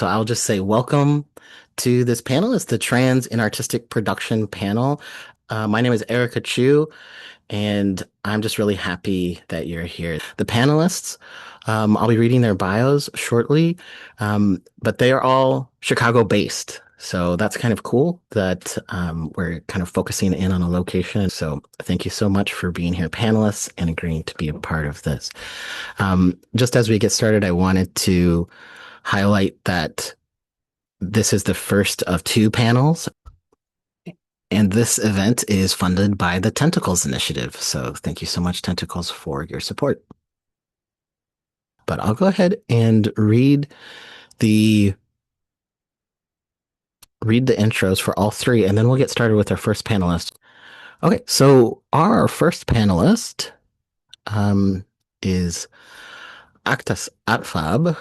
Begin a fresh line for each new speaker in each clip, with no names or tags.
So I'll just say welcome to this panel. It's the Trans in Artistic Production panel. My name is Erica Chu, and I'm just really happy that you're here. The panelists, I'll be reading their bios shortly, but they are all Chicago based. So that's kind of cool that we're kind of focusing in on a location. So thank you so much for being here, panelists, and agreeing to be a part of this. Just as we get started, I wanted to highlight that this is the first of two panels, and this event is funded by the Tentacles Initiative. So thank you so much, Tentacles, for your support. But I'll go ahead and the read the intros for all three, and then we'll get started with our first panelist. Okay, so our first panelist is Aqdas Aftab,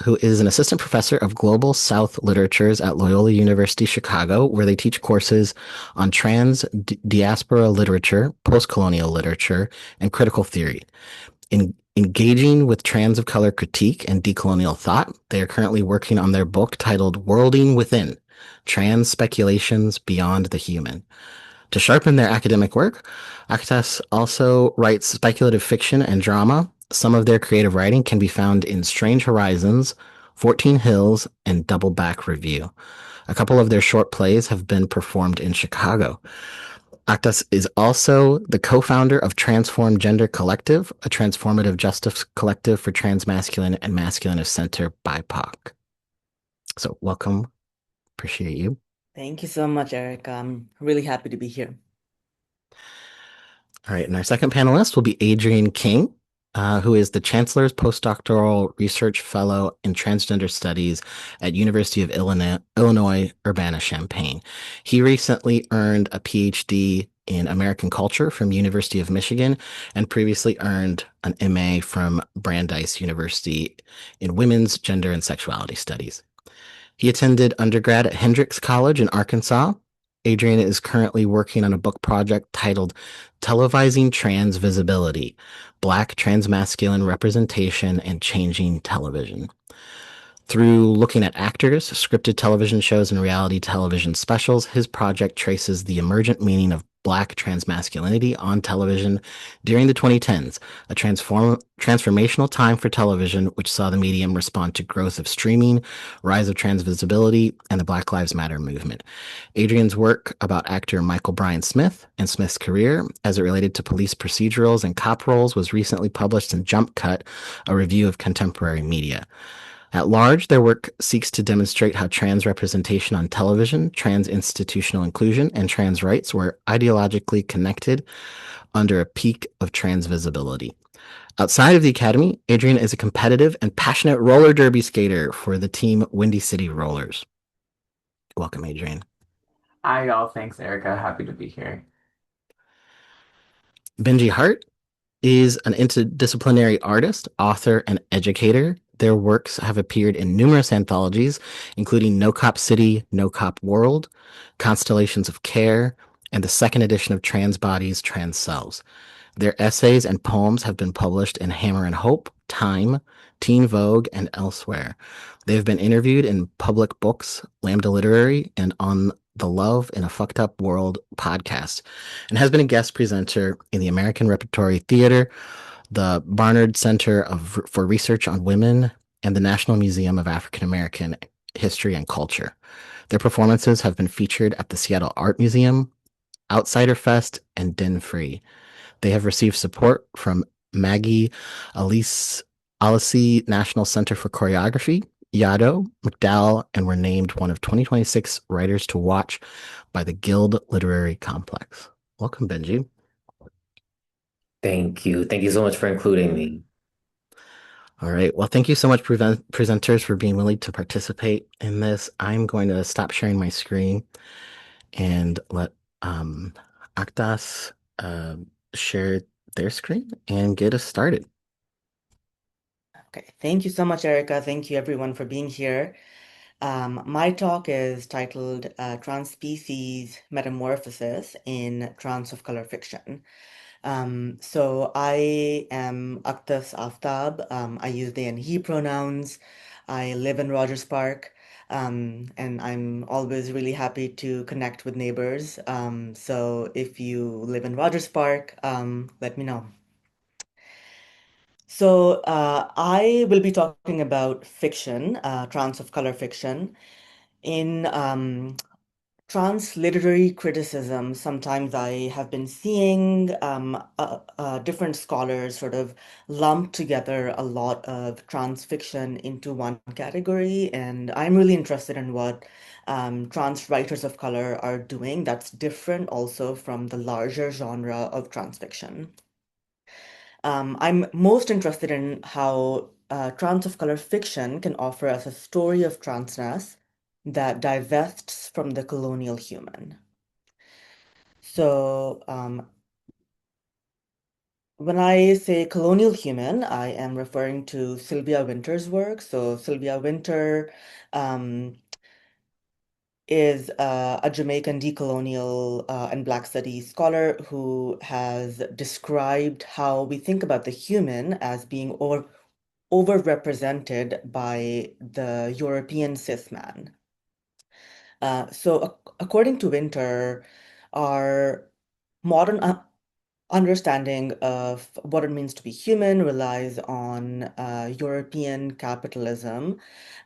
who is an assistant professor of global South literatures at Loyola University Chicago, where they teach courses on diaspora literature, post-colonial literature, and critical theory. In engaging with trans of color critique and decolonial thought, they are currently working on their book titled Worlding Within: Trans Speculations Beyond the Human. To sharpen their academic work, Aqdas also writes speculative fiction and drama. Some of their creative writing can be found in Strange Horizons, 14 Hills, and Double Back Review. A couple of their short plays have been performed in Chicago. Aqdas is also the co-founder of Transform Gender Collective, a transformative justice collective for transmasculine and masculinist center BIPOC. So welcome. Appreciate you.
Thank you so much, Erica. I'm really happy to be here.
All right, and our second panelist will be Adrian King, who is the Chancellor's Postdoctoral Research Fellow in Transgender Studies at University of Illinois Urbana-Champaign. He recently earned a PhD in American Culture from University of Michigan and previously earned an MA from Brandeis University in Women's, Gender, and Sexuality Studies. He attended undergrad at Hendrix College in Arkansas. Adrian is currently working on a book project titled Televising Trans Visibility: Black Transmasculine Representation and Changing Television. Through looking at actors, scripted television shows, and reality television specials, his project traces the emergent meaning of Black transmasculinity on television during the 2010s, a transformational time for television, which saw the medium respond to growth of streaming, rise of trans visibility, and the Black Lives Matter movement. Adrian's work about actor Michael Bryan Smith and Smith's career as it related to police procedurals and cop roles was recently published in Jump Cut, a review of contemporary media. At large, their work seeks to demonstrate how trans representation on television, trans institutional inclusion, and trans rights were ideologically connected under a peak of trans visibility. Outside of the academy, Adrian is a competitive and passionate roller derby skater for the team Windy City Rollers. Welcome, Adrian.
Hi, y'all. Thanks, Erica. Happy to be here.
Benji Hart is an interdisciplinary artist, author, and educator. Their works have appeared in numerous anthologies, including No Cop City, No Cop World, Constellations of Care, and the second edition of Trans Bodies, Trans Selves. Their essays and poems have been published in Hammer and Hope, Time, Teen Vogue, and elsewhere. They have been interviewed in Public Books, Lambda Literary, and on the Love in a Fucked Up World podcast, and has been a guest presenter in the American Repertory Theater, the Barnard Center for Research on Women, and the National Museum of African American History and Culture. Their performances have been featured at the Seattle Art Museum, Outsider Fest, and Den Free. They have received support from Maggie Alisi National Center for Choreography, Yaddo, McDowell, and were named one of 2026 Writers to Watch by the Guild Literary Complex. Welcome, Benji.
Thank you. Thank you so much for including me.
All right. Well, thank you so much, presenters, for being willing to participate in this. I'm going to stop sharing my screen and let Aqdas share their screen and get us started.
Okay, thank you so much, Erica. Thank you, everyone, for being here. My talk is titled Trans-Species Metamorphoses in Trans of Color Fiction. So I am Aqdas Aftab. I use they and he pronouns. I live in Rogers Park, and I'm always really happy to connect with neighbors. So if you live in Rogers Park, let me know. So I will be talking about fiction, trans of color fiction. In trans literary criticism, sometimes I have been seeing different scholars sort of lump together a lot of trans fiction into one category, and I'm really interested in what trans writers of color are doing that's different also from the larger genre of trans fiction. I'm most interested in how trans of color fiction can offer us a story of transness that divests from the colonial human. So, when I say colonial human, I am referring to Sylvia Wynter's work. So, Sylvia Wynter is a Jamaican decolonial and Black studies scholar who has described how we think about the human as being overrepresented by the European cis man. So, according to Winter, our modern understanding of what it means to be human relies on European capitalism.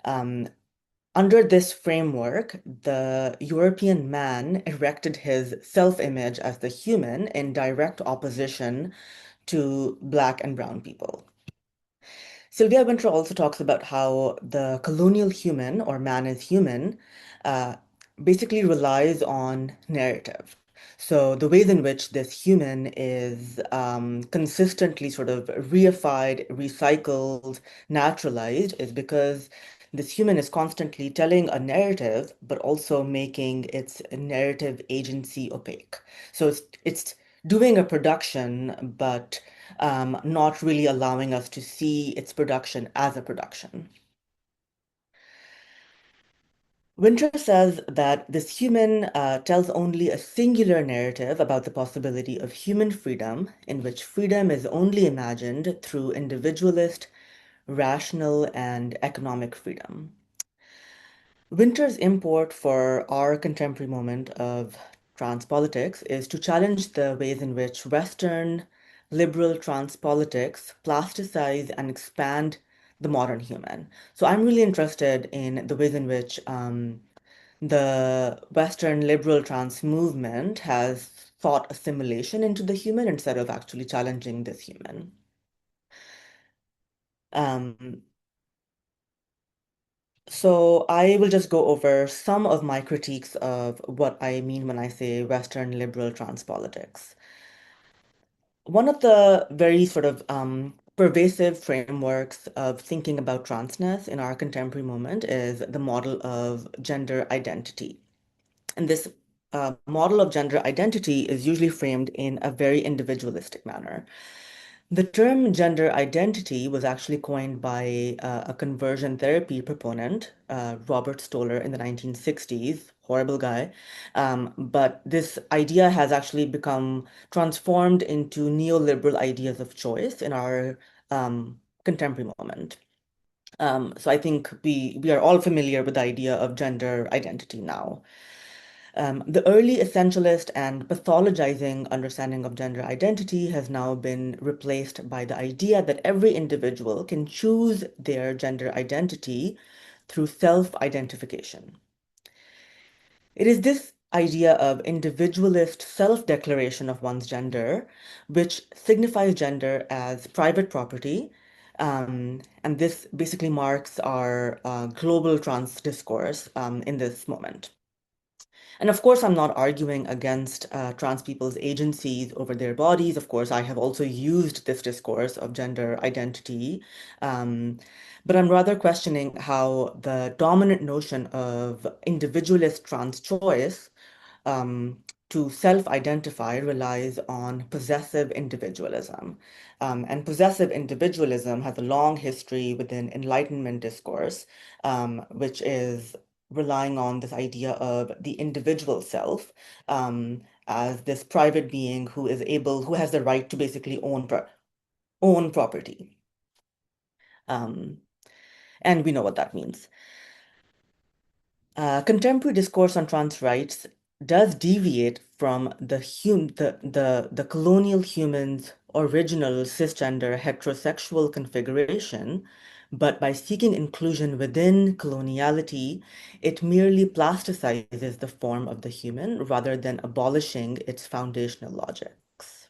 Um, Under this framework, the European man erected his self-image as the human in direct opposition to Black and Brown people. Sylvia Wynter also talks about how the colonial human or man is human uh, basically relies on narrative. So the ways in which this human is consistently sort of reified, recycled, naturalized is because this human is constantly telling a narrative, but also making its narrative agency opaque. So it's doing a production, but not really allowing us to see its production as a production. Winter says that this human tells only a singular narrative about the possibility of human freedom, in which freedom is only imagined through individualist, rational, and economic freedom. Winter's import for our contemporary moment of trans politics is to challenge the ways in which Western liberal trans politics plasticize and expand the modern human. So I'm really interested in the ways in which the Western liberal trans movement has sought assimilation into the human instead of actually challenging this human. Um, So I will just go over some of my critiques of what I mean when I say Western liberal trans politics. One of the very sort of pervasive frameworks of thinking about transness in our contemporary moment is the model of gender identity. And this model of gender identity is usually framed in a very individualistic manner. The term gender identity was actually coined by a conversion therapy proponent, Robert Stoller, in the 1960s. Horrible guy. But this idea has actually become transformed into neoliberal ideas of choice in our contemporary moment. So I think we are all familiar with the idea of gender identity now. The early essentialist and pathologizing understanding of gender identity has now been replaced by the idea that every individual can choose their gender identity through self-identification. It is this idea of individualist self-declaration of one's gender, which signifies gender as private property, and this basically marks our global trans discourse in this moment. And of course, I'm not arguing against trans people's agencies over their bodies. Of course, I have also used this discourse of gender identity. Um, but I'm rather questioning how the dominant notion of individualist trans choice um, to self-identify relies on possessive individualism. And possessive individualism has a long history within Enlightenment discourse, which is relying on this idea of the individual self as this private being who has the right to basically own property. Um, And we know what that means. Contemporary discourse on trans rights does deviate from the colonial humans' original cisgender heterosexual configuration, but by seeking inclusion within coloniality, it merely plasticizes the form of the human rather than abolishing its foundational logics.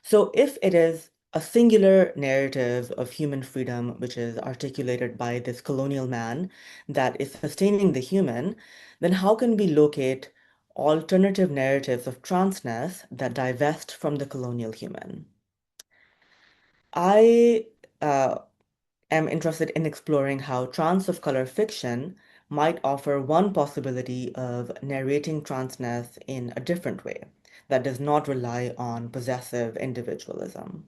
So if it is a singular narrative of human freedom, which is articulated by this colonial man that is sustaining the human, then how can we locate alternative narratives of transness that divest from the colonial human? I am interested in exploring how trans of color fiction might offer one possibility of narrating transness in a different way that does not rely on possessive individualism.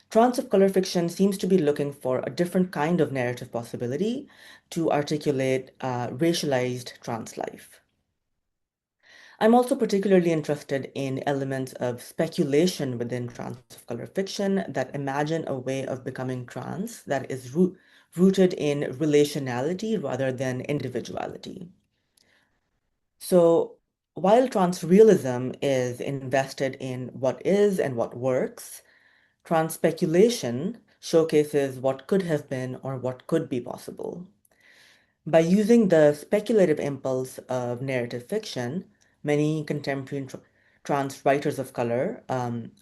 Trans of color fiction seems to be looking for a different kind of narrative possibility to articulate racialized trans life. I'm also particularly interested in elements of speculation within trans of color fiction that imagine a way of becoming trans that is rooted in relationality rather than individuality. So while trans realism is invested in what is and what works, trans speculation showcases what could have been or what could be possible. By using the speculative impulse of narrative fiction, many contemporary trans writers of color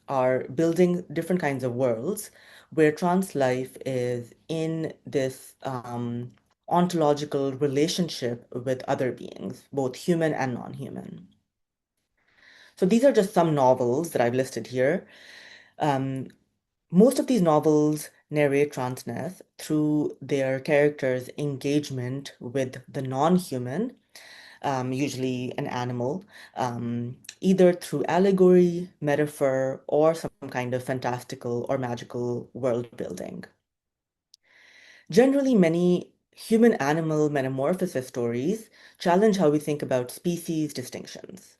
are building different kinds of worlds where trans life is in this ontological relationship with other beings, both human and non-human. So these are just some novels that I've listed here. Most of these novels narrate transness through their characters' engagement with the non-human, usually an animal, either through allegory, metaphor, or some kind of fantastical or magical world building. Generally, many human-animal metamorphosis stories challenge how we think about species distinctions.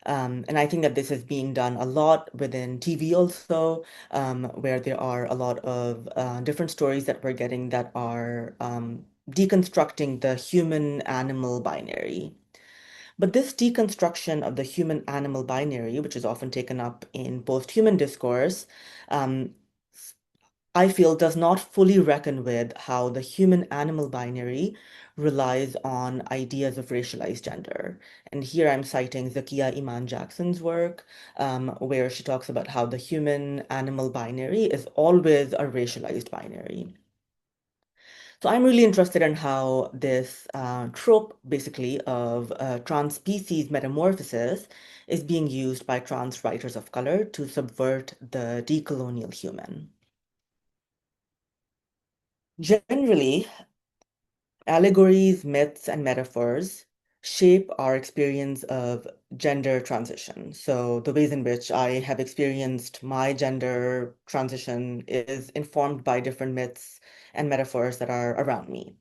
And I think that this is being done a lot within TV also, where there are a lot of different stories that we're getting that are deconstructing the human-animal binary. But this deconstruction of the human-animal binary, which is often taken up in post-human discourse, um, I feel does not fully reckon with how the human-animal binary relies on ideas of racialized gender. And here I'm citing Zakiya Iman Jackson's work, where she talks about how the human-animal binary is always a racialized binary. So I'm really interested in how this trope, basically, of trans species metamorphosis is being used by trans writers of color to subvert the decolonial human. Generally, allegories, myths, and metaphors shape our experience of gender transition. So the ways in which I have experienced my gender transition is informed by different myths and metaphors that are around me.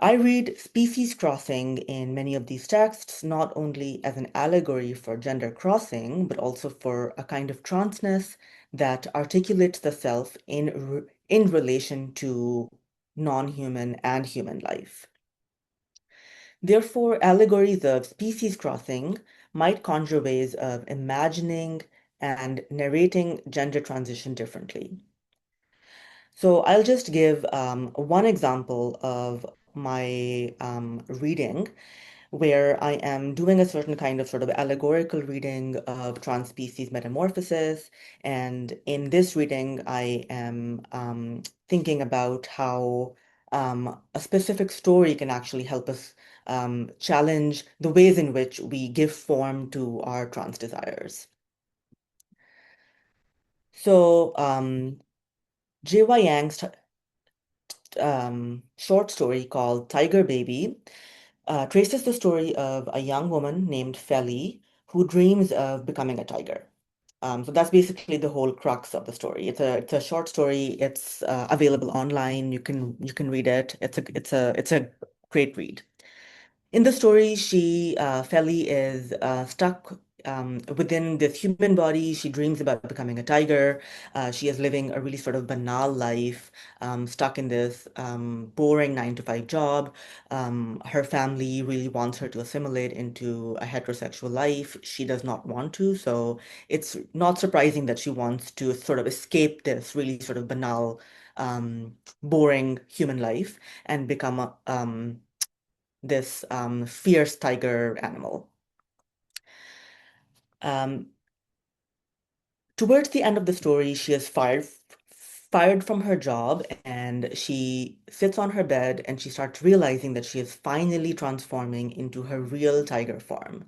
I read species crossing in many of these texts not only as an allegory for gender crossing, but also for a kind of transness that articulates the self in relation to non-human and human life. Therefore, allegories of species crossing might conjure ways of imagining and narrating gender transition differently. So I'll just give one example of my reading where I am doing a certain kind of sort of allegorical reading of trans species metamorphosis. And in this reading, I am thinking about how a specific story can actually help us challenge the ways in which we give form to our trans desires. So J.Y. Yang's short story called Tiger Baby traces the story of a young woman named Feli who dreams of becoming a tiger. So that's basically the whole crux of the story. It's a short story. It's available online. You can read it. It's a great read. In the story, Feli is stuck within this human body, she dreams about becoming a tiger. She is living a really sort of banal life, stuck in this boring 9 to 5 job. Her family really wants her to assimilate into a heterosexual life. She does not want to, so it's not surprising that she wants to sort of escape this really sort of banal, boring human life and become this fierce tiger animal. Um, Towards the end of the story, she is fired from her job, and she sits on her bed and she starts realizing that she is finally transforming into her real tiger form.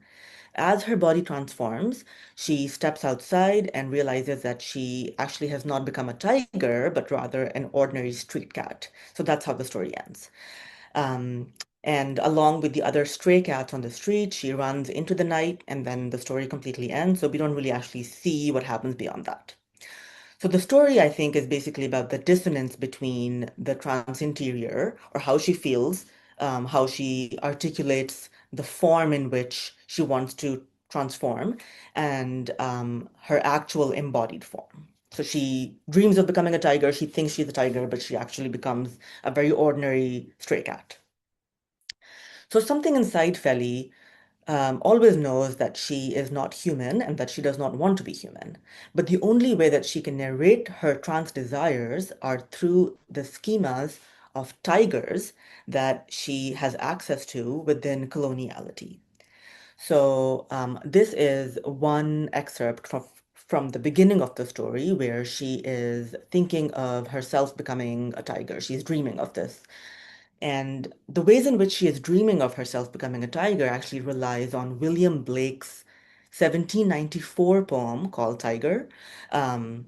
As her body transforms, she steps outside and realizes that she actually has not become a tiger, but rather an ordinary street cat. So that's how the story ends. Um, and along with the other stray cats on the street, she runs into the night, and then the story completely ends. So we don't really actually see what happens beyond that. So the story, I think, is basically about the dissonance between the trans interior, or how she feels, how she articulates the form in which she wants to transform, and her actual embodied form. So she dreams of becoming a tiger. She thinks she's a tiger, but she actually becomes a very ordinary stray cat. So something inside Feli always knows that she is not human and that she does not want to be human. But the only way that she can narrate her trans desires are through the schemas of tigers that she has access to within coloniality. So this is one excerpt from the beginning of the story where she is thinking of herself becoming a tiger. She's dreaming of this. And the ways in which she is dreaming of herself becoming a tiger actually relies on William Blake's 1794 poem called Tiger. Um,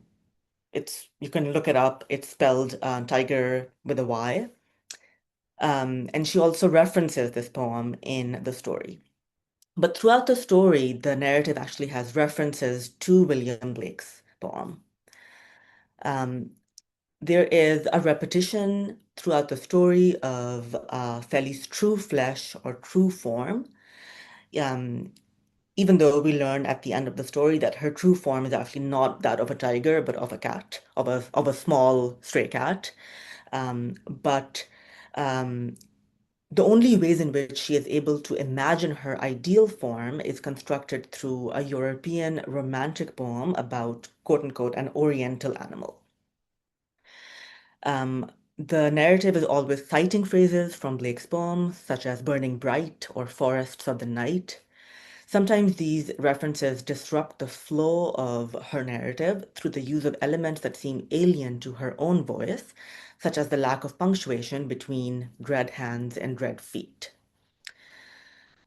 you can look it up. It's spelled tiger with a Y. And she also references this poem in the story. But throughout the story, the narrative actually has references to William Blake's poem. Um, There is a repetition throughout the story of Feli's true flesh or true form, um, even though we learn at the end of the story that her true form is actually not that of a tiger, but of a cat, of a small stray cat. But um, the only ways in which she is able to imagine her ideal form is constructed through a European romantic poem about, quote unquote, an oriental animal. The narrative is always citing phrases from Blake's poems, such as burning bright or forests of the night. Sometimes these references disrupt the flow of her narrative through the use of elements that seem alien to her own voice, such as the lack of punctuation between dread hands and dread feet.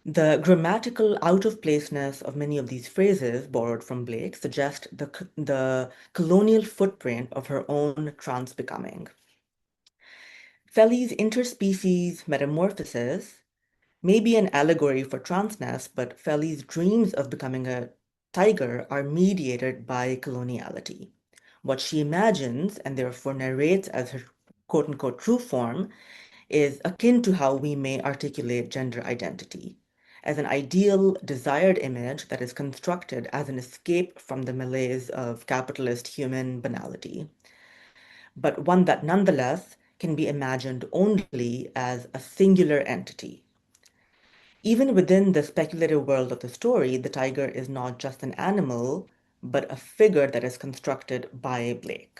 The grammatical out-of-placeness of many of these phrases borrowed from Blake suggest the colonial footprint of her own trans becoming. Feli's interspecies metamorphoses may be an allegory for transness, but Feli's dreams of becoming a tiger are mediated by coloniality. What she imagines and therefore narrates as her quote unquote true form is akin to how we may articulate gender identity as an ideal, desired image that is constructed as an escape from the malaise of capitalist human banality, but one that nonetheless can be imagined only as a singular entity. Even within the speculative world of the story, the tiger is not just an animal, but a figure that is constructed by Blake.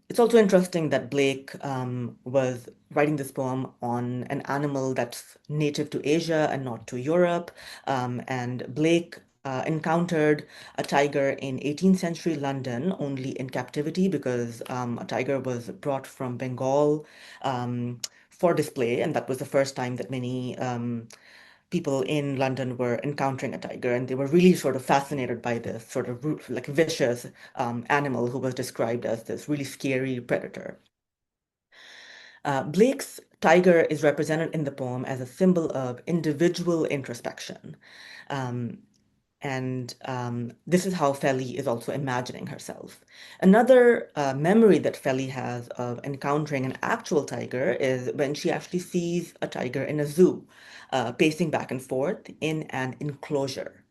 It's also interesting that Blake was writing this poem on an animal that's native to Asia and not to Europe. And Blake encountered a tiger in 18th century London only in captivity because a tiger was brought from Bengal for display. And that was the first time that many people in London were encountering a tiger, and they were really sort of fascinated by this sort of like vicious animal who was described as this really scary predator. Blake's tiger is represented in the poem as a symbol of individual introspection. Um, and this is how Feli is also imagining herself. Another memory that Feli has of encountering an actual tiger is when she actually sees a tiger in a zoo, pacing back and forth in an enclosure.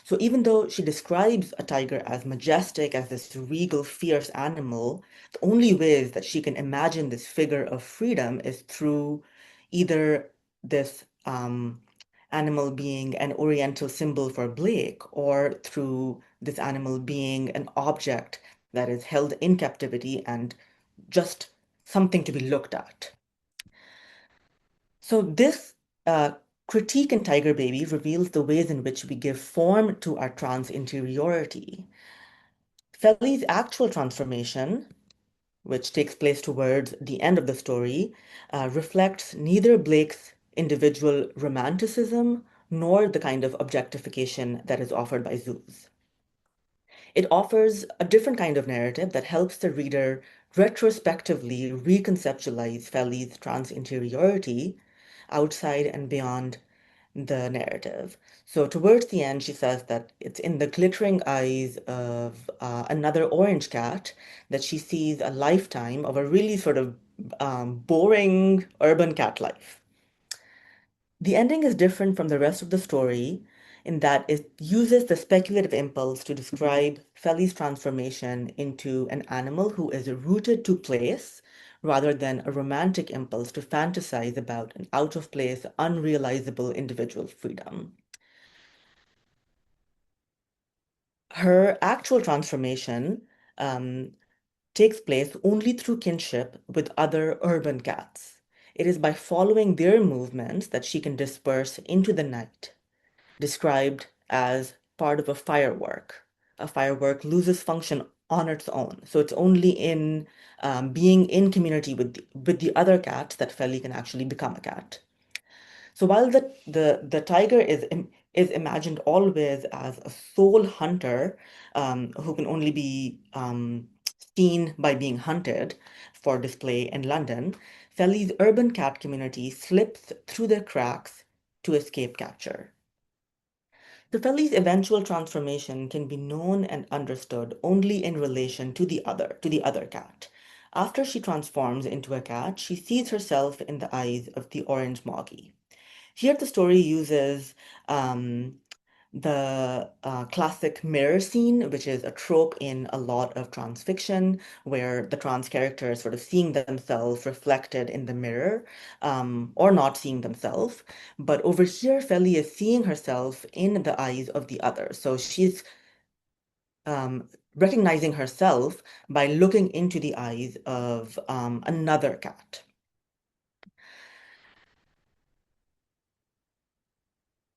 So even though she describes a tiger as majestic, as this regal, fierce animal, the only ways that she can imagine this figure of freedom is through either this animal being an oriental symbol for Blake, or through this animal being an object that is held in captivity and just something to be looked at. So this uh, critique in Tiger Baby reveals the ways in which we give form to our trans interiority. Feli's actual transformation, which takes place towards the end of the story, reflects neither Blake's individual romanticism nor the kind of objectification that is offered by zoos. It offers a different kind of narrative that helps the reader retrospectively reconceptualize Feli's trans interiority outside and beyond the narrative. So towards the end, she says that it's in the glittering eyes of another orange cat that she sees a lifetime of a really sort of boring urban cat life. The ending is different from the rest of the story in that it uses the speculative impulse to describe Feli's transformation into an animal who is rooted to place rather than a romantic impulse to fantasize about an out of place, unrealizable individual freedom. Her actual transformation takes place only through kinship with other urban cats. It is by following their movements that she can disperse into the night, described as part of a firework. A firework loses function on its own. So it's only in being in community with the other cats that Feli can actually become a cat. So while the tiger is imagined always as a soul hunter who can only be seen by being hunted for display in London, Feli's urban cat community slips through the cracks to escape capture. The Feli's eventual transformation can be known and understood only in relation to the other cat. After she transforms into a cat, she sees herself in the eyes of the orange moggy. Here, the story uses the classic mirror scene, which is a trope in a lot of trans fiction, where the trans character is sort of seeing themselves reflected in the mirror, or not seeing themselves. But over here, Feli is seeing herself in the eyes of the other. So she's recognizing herself by looking into the eyes of another cat.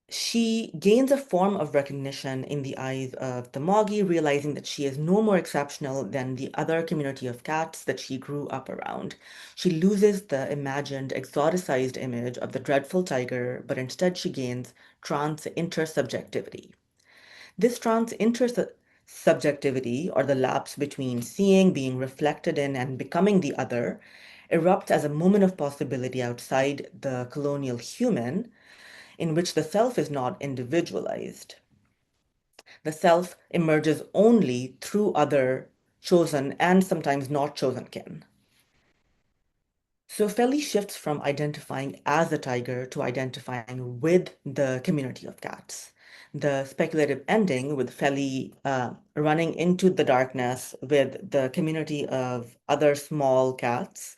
She gains a form of recognition in the eyes of the Moggy, realizing that she is no more exceptional than the other community of cats that she grew up around. She loses the imagined, exoticized image of the dreadful tiger, but instead she gains trans intersubjectivity. This trans intersubjectivity, or the lapse between seeing, being reflected in, and becoming the other, erupts as a moment of possibility outside the colonial human in which the self is not individualized. The self emerges only through other chosen and sometimes not chosen kin. So Feli shifts from identifying as a tiger to identifying with the community of cats. The speculative ending with Feli running into the darkness with the community of other small cats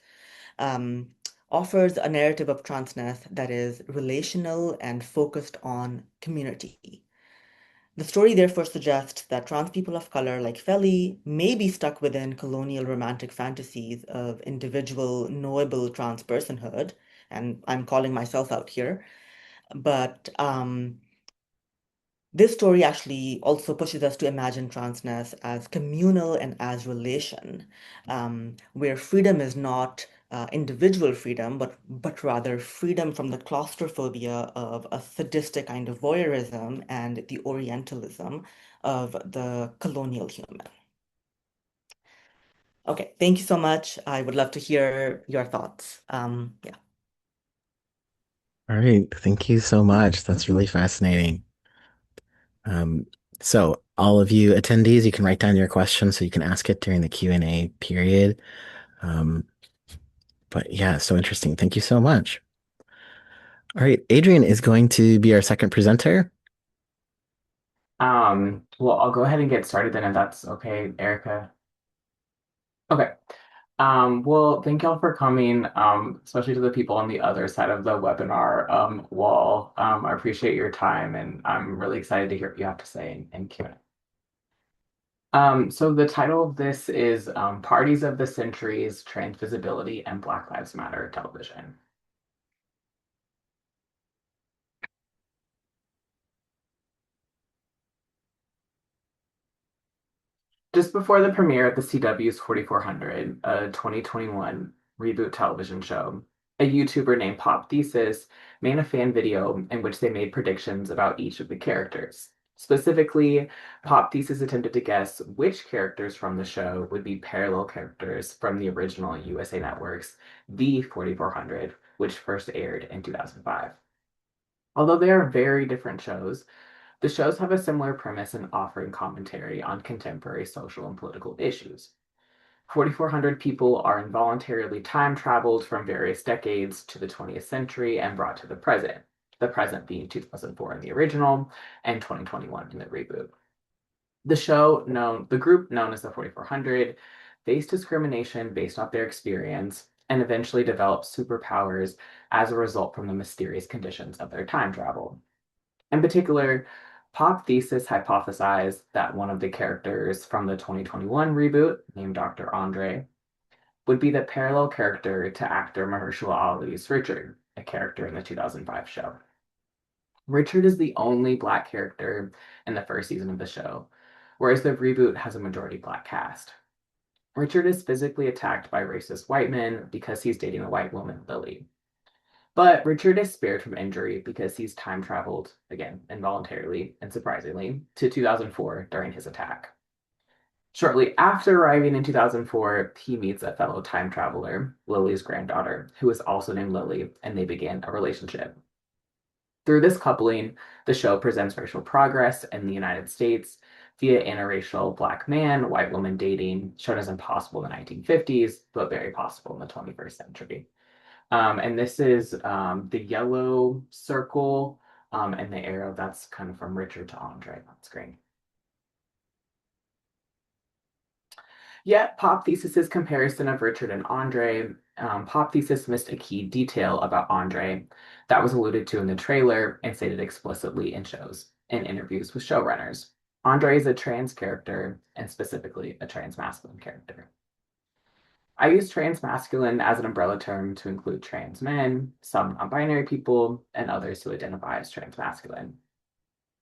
um, offers a narrative of transness that is relational and focused on community. The story therefore suggests that trans people of color like Feli may be stuck within colonial romantic fantasies of individual, knowable trans personhood, and I'm calling myself out here, but this story actually also pushes us to imagine transness as communal and as relation, where freedom is not individual freedom, but rather freedom from the claustrophobia of a sadistic kind of voyeurism and the orientalism of the colonial human. Okay, thank you so much. I would love to hear your thoughts. Yeah.
All right, thank you so much. That's really fascinating. Um, so all of you attendees, you can write down your questions so you can ask it during the Q&A period. Um, but yeah, so interesting. Thank you so much. All right, Adrian is going to be our second presenter.
Well, I'll go ahead and get started then if that's okay, Erica. Okay. Well, thank y'all for coming, especially to the people on the other side of the webinar wall. I appreciate your time and I'm really excited to hear what you have to say in Q&A. So the title of this is Parties of the Centuries, Trans Visibility, and Black Lives Matter Television. Just before the premiere of the CW's 4400, a 2021 reboot television show, a YouTuber named Pop Thesis made a fan video in which they made predictions about each of the characters. Specifically, Pop Thesis attempted to guess which characters from the show would be parallel characters from the original USA Network's The 4400, which first aired in 2005. Although they are very different shows, the shows have a similar premise in offering commentary on contemporary social and political issues. 4,400 people are involuntarily time traveled from various decades to the 20th century and brought to the present being 2004 in the original and 2021 in the reboot. The group known as the 4,400 face discrimination based off their experience and eventually develop superpowers as a result from the mysterious conditions of their time travel. In particular, Pop Thesis hypothesized that one of the characters from the 2021 reboot, named Dr. Andre, would be the parallel character to actor Mahershala Ali's Richard, a character in the 2005 show. Richard is the only Black character in the first season of the show, whereas the reboot has a majority Black cast. Richard is physically attacked by racist white men because he's dating a white woman, Lily. But Richard is spared from injury because he's time traveled, again, involuntarily and surprisingly, to 2004 during his attack. Shortly after arriving in 2004, he meets a fellow time traveler, Lily's granddaughter, who is also named Lily, and they begin a relationship. Through this coupling, the show presents racial progress in the United States via interracial Black man, white woman dating, shown as impossible in the 1950s, but very possible in the 21st century. And this is the yellow circle and the arrow that's kind of from Richard to Andre on screen. Yet, Pop Thesis's comparison of Richard and Andre, Pop Thesis missed a key detail about Andre that was alluded to in the trailer and stated explicitly in shows and interviews with showrunners. Andre is a trans character, and specifically a trans masculine character. I use trans masculine as an umbrella term to include trans men, some non-binary people, and others who identify as trans masculine.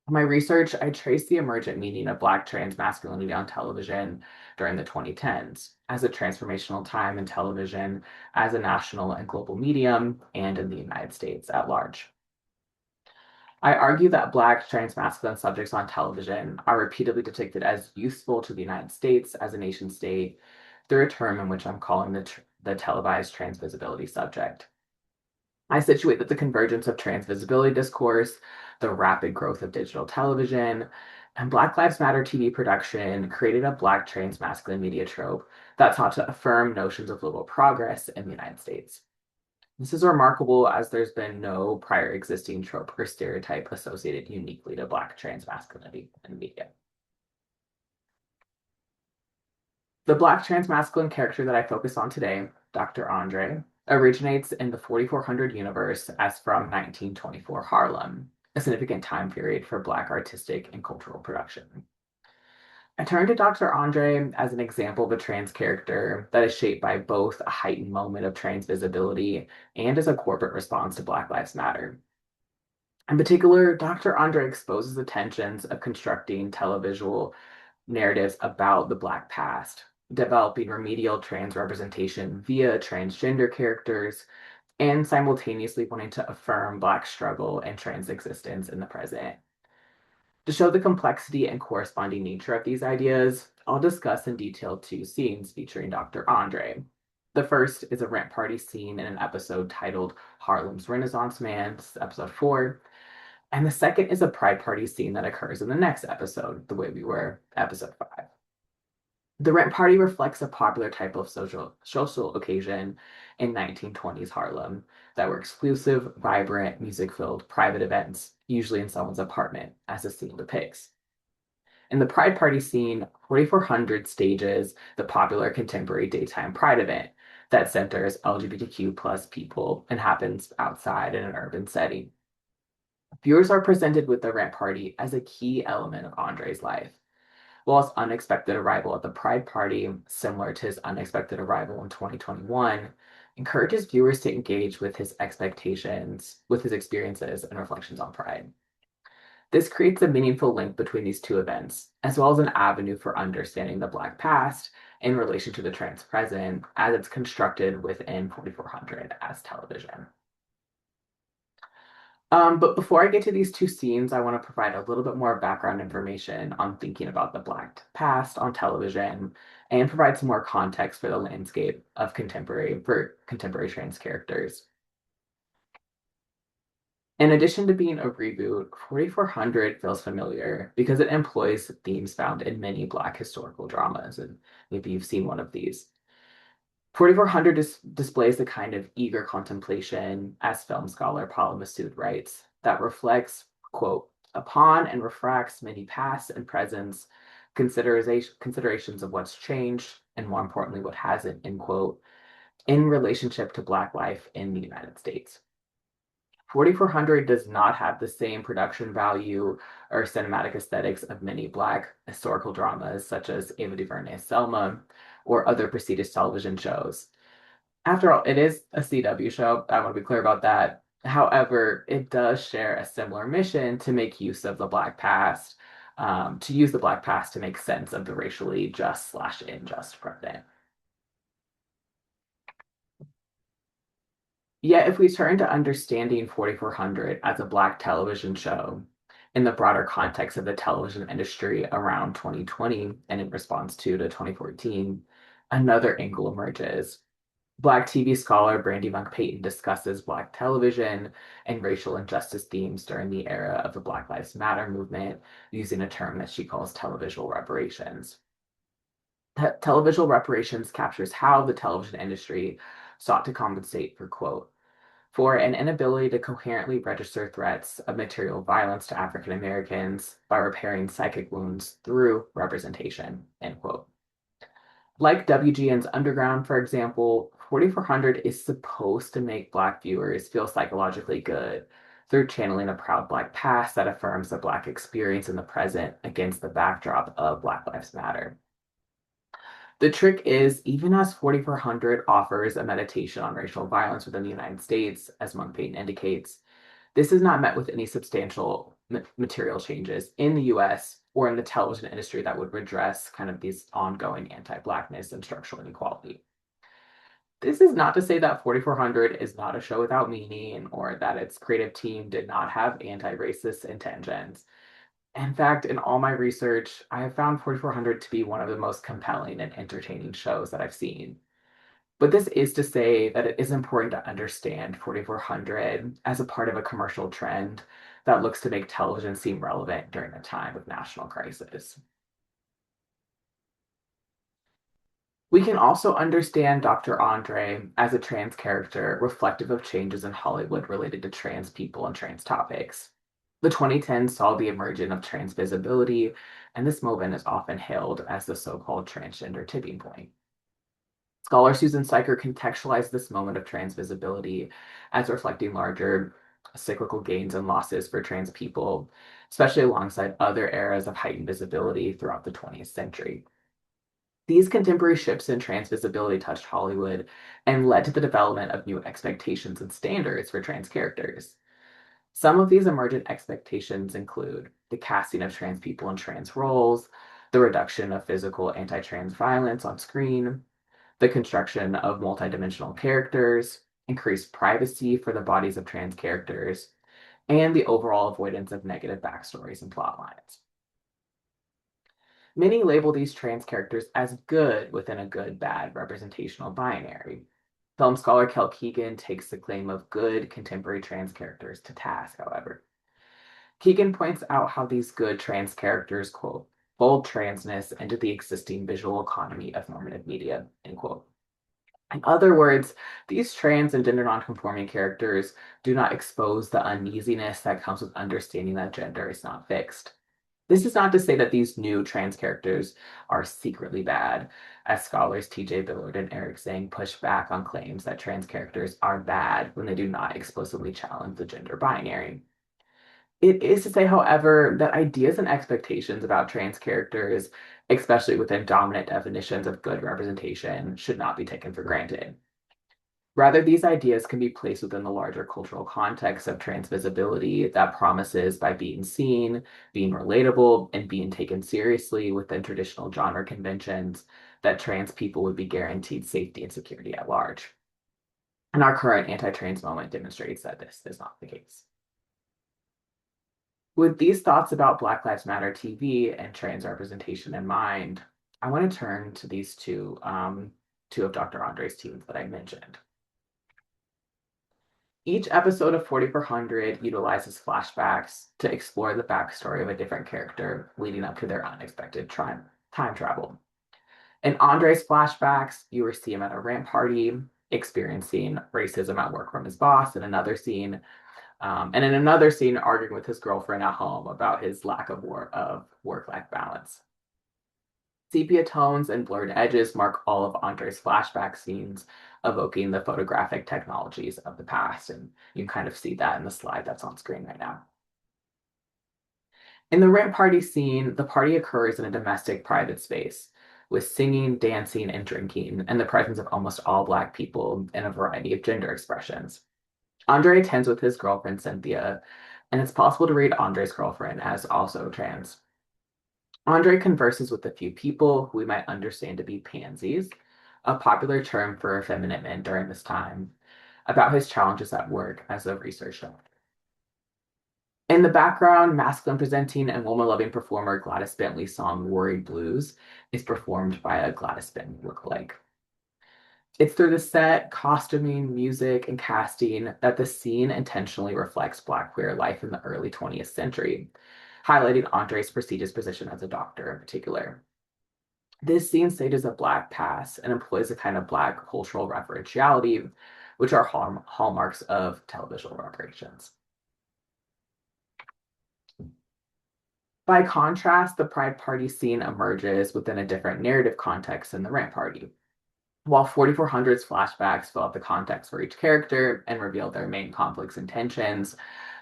In my research, I traced the emergent meaning of Black trans masculinity on television during the 2010s as a transformational time in television, as a national and global medium, and in the United States at large. I argue that Black trans masculine subjects on television are repeatedly depicted as useful to the United States as a nation state through a term in which I'm calling the televised transvisibility subject. I situate that the convergence of transvisibility discourse, the rapid growth of digital television, and Black Lives Matter TV production created a Black trans masculine media trope that sought to affirm notions of global progress in the United States. This is remarkable as there's been no prior existing trope or stereotype associated uniquely to Black trans masculinity in media. The Black trans masculine character that I focus on today, Dr. Andre, originates in the 4400 universe as from 1924 Harlem, a significant time period for Black artistic and cultural production. I turn to Dr. Andre as an example of a trans character that is shaped by both a heightened moment of trans visibility and as a corporate response to Black Lives Matter. In particular, Dr. Andre exposes the tensions of constructing televisual narratives about the Black past, developing remedial trans representation via transgender characters, and simultaneously wanting to affirm Black struggle and trans existence in the present. To show the complexity and corresponding nature of these ideas, I'll discuss in detail two scenes featuring Dr. Andre. The first is a rent party scene in an episode titled Harlem's Renaissance Man, this is episode 4. And the second is a pride party scene that occurs in the next episode, The Way We Were, episode 5. The rent party reflects a popular type of social occasion in 1920s Harlem that were exclusive, vibrant, music-filled, private events, usually in someone's apartment, as the scene depicts. In the Pride Party scene, 4400 stages the popular contemporary daytime Pride event that centers LGBTQ plus people and happens outside in an urban setting. Viewers are presented with the rent party as a key element of Andre's life. While his unexpected arrival at the Pride Party, similar to his unexpected arrival in 2021, encourages viewers to engage with his expectations, with his experiences and reflections on Pride. This creates a meaningful link between these two events, as well as an avenue for understanding the Black past in relation to the trans present as it's constructed within 4400 as television. But before I get to these two scenes, I want to provide a little bit more background information on thinking about the Black past on television and provide some more context for the landscape of contemporary trans characters. In addition to being a reboot, 4400 feels familiar because it employs themes found in many Black historical dramas, and maybe you've seen one of these. 4400 displays the kind of eager contemplation, as film scholar Paula Massoud writes, that reflects, quote, upon and refracts many pasts and presents, considerations of what's changed, and more importantly, what hasn't, end quote, in relationship to Black life in the United States. 4400 does not have the same production value or cinematic aesthetics of many Black historical dramas, such as Ava DuVernay's Selma or other prestige television shows. After all, it is a CW show. I want to be clear about that. However, it does share a similar mission to make use of the Black past, to use the Black past to make sense of the racially just/unjust present. Yet, if we turn to understanding 4400 as a Black television show in the broader context of the television industry around 2020 and in response to 2014, another angle emerges. Black TV scholar Brandy Monk-Payton discusses Black television and racial injustice themes during the era of the Black Lives Matter movement, using a term that she calls televisual reparations. Televisual reparations captures how the television industry sought to compensate for, quote, for an inability to coherently register threats of material violence to African Americans by repairing psychic wounds through representation, end quote. Like WGN's Underground, for example, 4400 is supposed to make Black viewers feel psychologically good through channeling a proud Black past that affirms the Black experience in the present against the backdrop of Black Lives Matter. The trick is, even as 4400 offers a meditation on racial violence within the United States, as Monk-Payton indicates, this is not met with any substantial material changes in the US or in the television industry that would redress kind of these ongoing anti-Blackness and structural inequality. This is not to say that 4400 is not a show without meaning or that its creative team did not have anti-racist intentions. In fact, in all my research, I have found 4400 to be one of the most compelling and entertaining shows that I've seen. But this is to say that it is important to understand 4400 as a part of a commercial trend that looks to make television seem relevant during a time of national crisis. We can also understand Dr. Andre as a trans character reflective of changes in Hollywood related to trans people and trans topics. The 2010s saw the emergence of trans visibility, and this moment is often hailed as the so-called transgender tipping point. Scholar Susan Syker contextualized this moment of trans visibility as reflecting larger cyclical gains and losses for trans people, especially alongside other eras of heightened visibility throughout the 20th century. These contemporary shifts in trans visibility touched Hollywood and led to the development of new expectations and standards for trans characters. Some of these emergent expectations include the casting of trans people in trans roles, the reduction of physical anti-trans violence on screen, the construction of multidimensional characters, increased privacy for the bodies of trans characters, and the overall avoidance of negative backstories and plot lines. Many label these trans characters as good within a good-bad representational binary. Film scholar Kel Keegan takes the claim of good contemporary trans characters to task, however. Keegan points out how these good trans characters, quote, fold transness into the existing visual economy of normative media, end quote. In other words, these trans and gender nonconforming characters do not expose the uneasiness that comes with understanding that gender is not fixed. This is not to say that these new trans characters are secretly bad, as scholars T.J. Billard and Eric Zhang push back on claims that trans characters are bad when they do not explicitly challenge the gender binary. It is to say, however, that ideas and expectations about trans characters, especially within dominant definitions of good representation, should not be taken for granted. Rather, these ideas can be placed within the larger cultural context of trans visibility that promises by being seen, being relatable, and being taken seriously within traditional genre conventions that trans people would be guaranteed safety and security at large. And our current anti-trans moment demonstrates that this is not the case. With these thoughts about Black Lives Matter TV and trans representation in mind, I want to turn to these two of Dr. Andre's teams that I mentioned. Each episode of 4400 utilizes flashbacks to explore the backstory of a different character leading up to their unexpected time travel. In Andre's flashbacks, you will see him at a rant party, experiencing racism at work from his boss in another scene, and in another scene, arguing with his girlfriend at home about his lack of work-life balance. Sepia tones and blurred edges mark all of Andre's flashback scenes, evoking the photographic technologies of the past. And you can kind of see that in the slide that's on screen right now. In the rent party scene, the party occurs in a domestic private space with singing, dancing, and drinking, and the presence of almost all Black people in a variety of gender expressions. Andre attends with his girlfriend, Cynthia, and it's possible to read Andre's girlfriend as also trans. Andre converses with a few people who we might understand to be pansies, a popular term for effeminate men during this time, about his challenges at work as a research doctor. In the background, masculine presenting and woman-loving performer Gladys Bentley's song Worried Blues is performed by a Gladys Bentley lookalike. It's through the set, costuming, music, and casting that the scene intentionally reflects Black queer life in the early 20th century, highlighting Andre's prestigious position as a doctor in particular. This scene stages a Black past and employs a kind of Black cultural referentiality, which are hallmarks of television reparations. By contrast, the Pride Party scene emerges within a different narrative context than the Rant Party. While 4400's flashbacks fill out the context for each character and reveal their main conflicts and tensions,